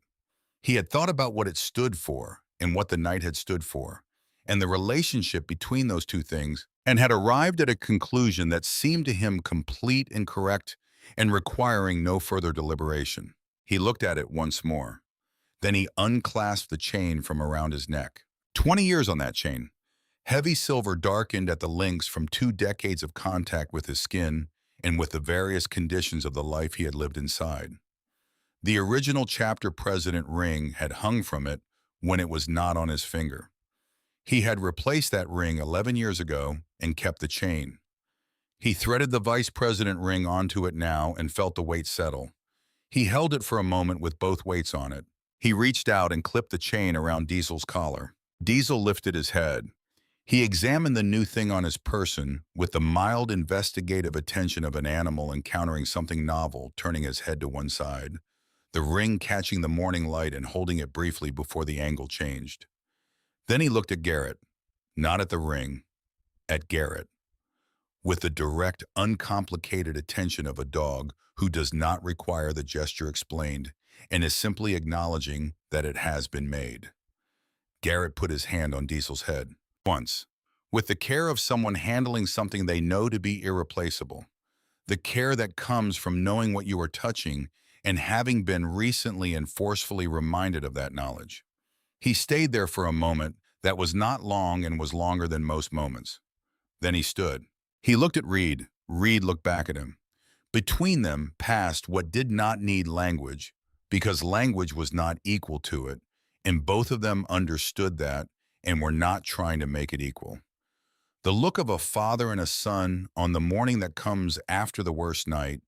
He had thought about what it stood for and what the night had stood for, and the relationship between those two things, and had arrived at a conclusion that seemed to him complete and correct and requiring no further deliberation. He looked at it once more. Then he unclasped the chain from around his neck. 20 years on that chain. Heavy silver darkened at the links from 2 decades of contact with his skin and with the various conditions of the life he had lived inside. The original chapter president ring had hung from it when it was not on his finger. He had replaced that ring 11 years ago and kept the chain. He threaded the vice president ring onto it now and felt the weight settle. He held it for a moment with both weights on it. He reached out and clipped the chain around Diesel's collar. Diesel lifted his head. He examined the new thing on his person with the mild investigative attention of an animal encountering something novel, turning his head to one side, the ring catching the morning light and holding it briefly before the angle changed. Then he looked at Garrett, not at the ring, at Garrett, with the direct, uncomplicated attention of a dog who does not require the gesture explained and is simply acknowledging that it has been made. Garrett put his hand on Diesel's head. Once, with the care of someone handling something they know to be irreplaceable, the care that comes from knowing what you are touching and having been recently and forcefully reminded of that knowledge. He stayed there for a moment that was not long and was longer than most moments. Then he stood. He looked at Reed. Reed looked back at him. Between them passed what did not need language, because language was not equal to it, and both of them understood that and were not trying to make it equal. The look of a father and a son on the morning that comes after the worst night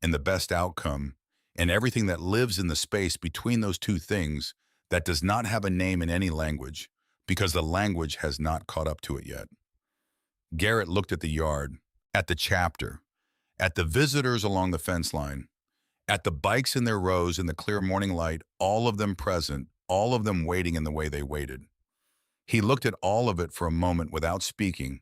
and the best outcome, and everything that lives in the space between those two things that does not have a name in any language, because the language has not caught up to it yet. Garrett looked at the yard, at the chapter, at the visitors along the fence line, at the bikes in their rows in the clear morning light, all of them present, all of them waiting in the way they waited. He looked at all of it for a moment without speaking,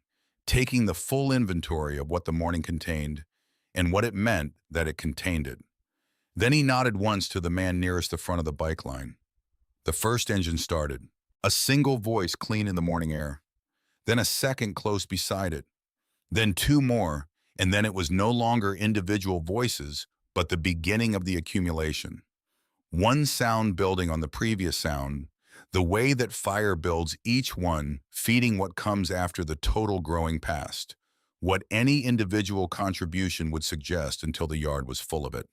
taking the full inventory of what the morning contained and what it meant that it contained it. Then he nodded once to the man nearest the front of the bike line. The first engine started, a single voice clean in the morning air. Then a second close beside it. Then two more, and then it was no longer individual voices, but the beginning of the accumulation. One sound building on the previous sound, the way that fire builds each one, feeding what comes after the total growing past, what any individual contribution would suggest until the yard was full of it.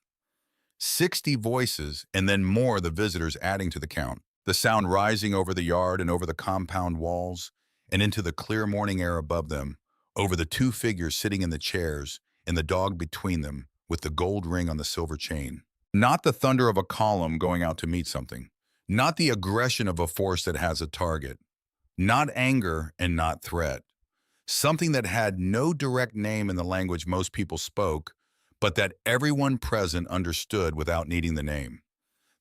60 voices, and then more the visitors adding to the count, the sound rising over the yard and over the compound walls, and into the clear morning air above them, over the two figures sitting in the chairs, and the dog between them, with the gold ring on the silver chain. Not the thunder of a column going out to meet something. Not the aggression of a force that has a target. Not anger and not threat. Something that had no direct name in the language most people spoke, but that everyone present understood without needing the name.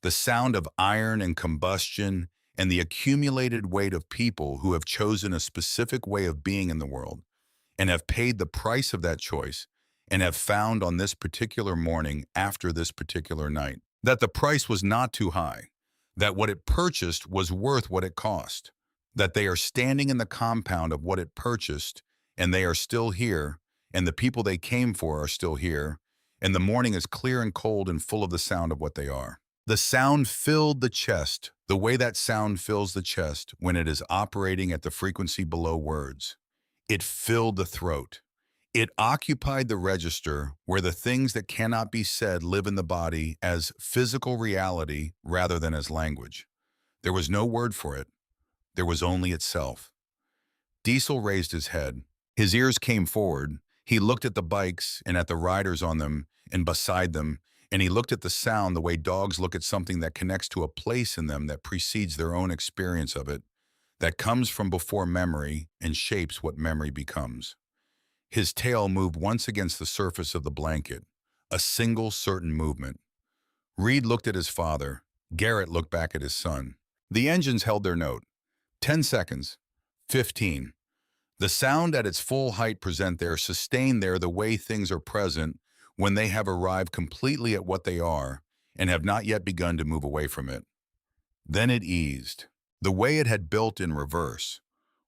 The sound of iron and combustion and the accumulated weight of people who have chosen a specific way of being in the world and have paid the price of that choice and have found on this particular morning after this particular night that the price was not too high, that what it purchased was worth what it cost, that they are standing in the compound of what it purchased and they are still here and the people they came for are still here and the morning is clear and cold and full of the sound of what they are. The sound filled the chest, the way that sound fills the chest when it is operating at the frequency below words. It filled the throat. It occupied the register where the things that cannot be said live in the body as physical reality rather than as language. There was no word for it. There was only itself. Diesel raised his head. His ears came forward. He looked at the bikes and at the riders on them and beside them, and he looked at the sound the way dogs look at something that connects to a place in them that precedes their own experience of it, that comes from before memory and shapes what memory becomes. His tail moved once against the surface of the blanket, a single certain movement. Reed looked at his father. Garrett looked back at his son. The engines held their note. 10 seconds. 15. The sound at its full height present there, sustained there the way things are present when they have arrived completely at what they are and have not yet begun to move away from it. Then it eased, the way it had built in reverse.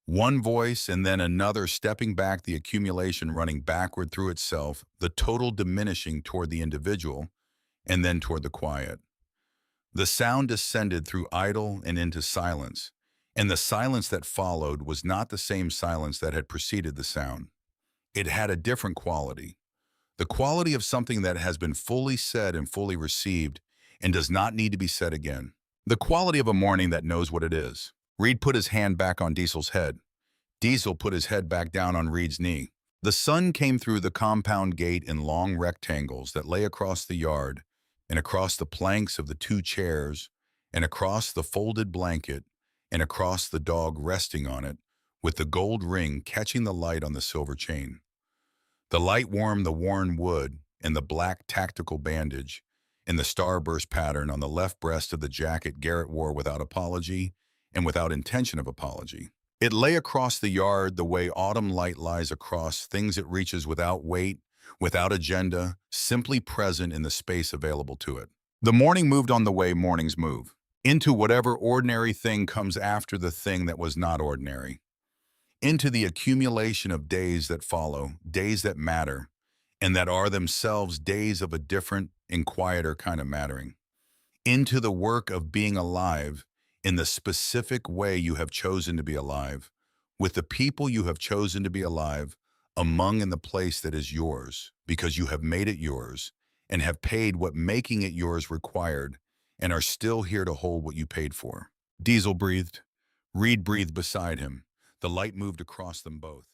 One voice and then another stepping back, the accumulation running backward through itself, the total diminishing toward the individual and then toward the quiet. The sound descended through idle and into silence, and the silence that followed was not the same silence that had preceded the sound. It had a different quality. The quality of something that has been fully said and fully received and does not need to be said again. The quality of a morning that knows what it is. Reed put his hand back on Diesel's head. Diesel put his head back down on Reed's knee. The sun came through the compound gate in long rectangles that lay across the yard and across the planks of the two chairs and across the folded blanket and across the dog resting on it, with the gold ring catching the light on the silver chain. The light warmed the worn wood and the black tactical bandage and the starburst pattern on the left breast of the jacket Garrett wore without apology and without intention of apology. It lay across the yard the way autumn light lies across things it reaches without weight, without agenda, simply present in the space available to it. The morning moved on the way mornings move, into whatever ordinary thing comes after the thing that was not ordinary, into the accumulation of days that follow, days that matter, and that are themselves days of a different and quieter kind of mattering, into the work of being alive in the specific way you have chosen to be alive, with the people you have chosen to be alive, among in the place that is yours, because you have made it yours and have paid what making it yours required and are still here to hold what you paid for. Diesel breathed. Reed breathed beside him. The light moved across them both.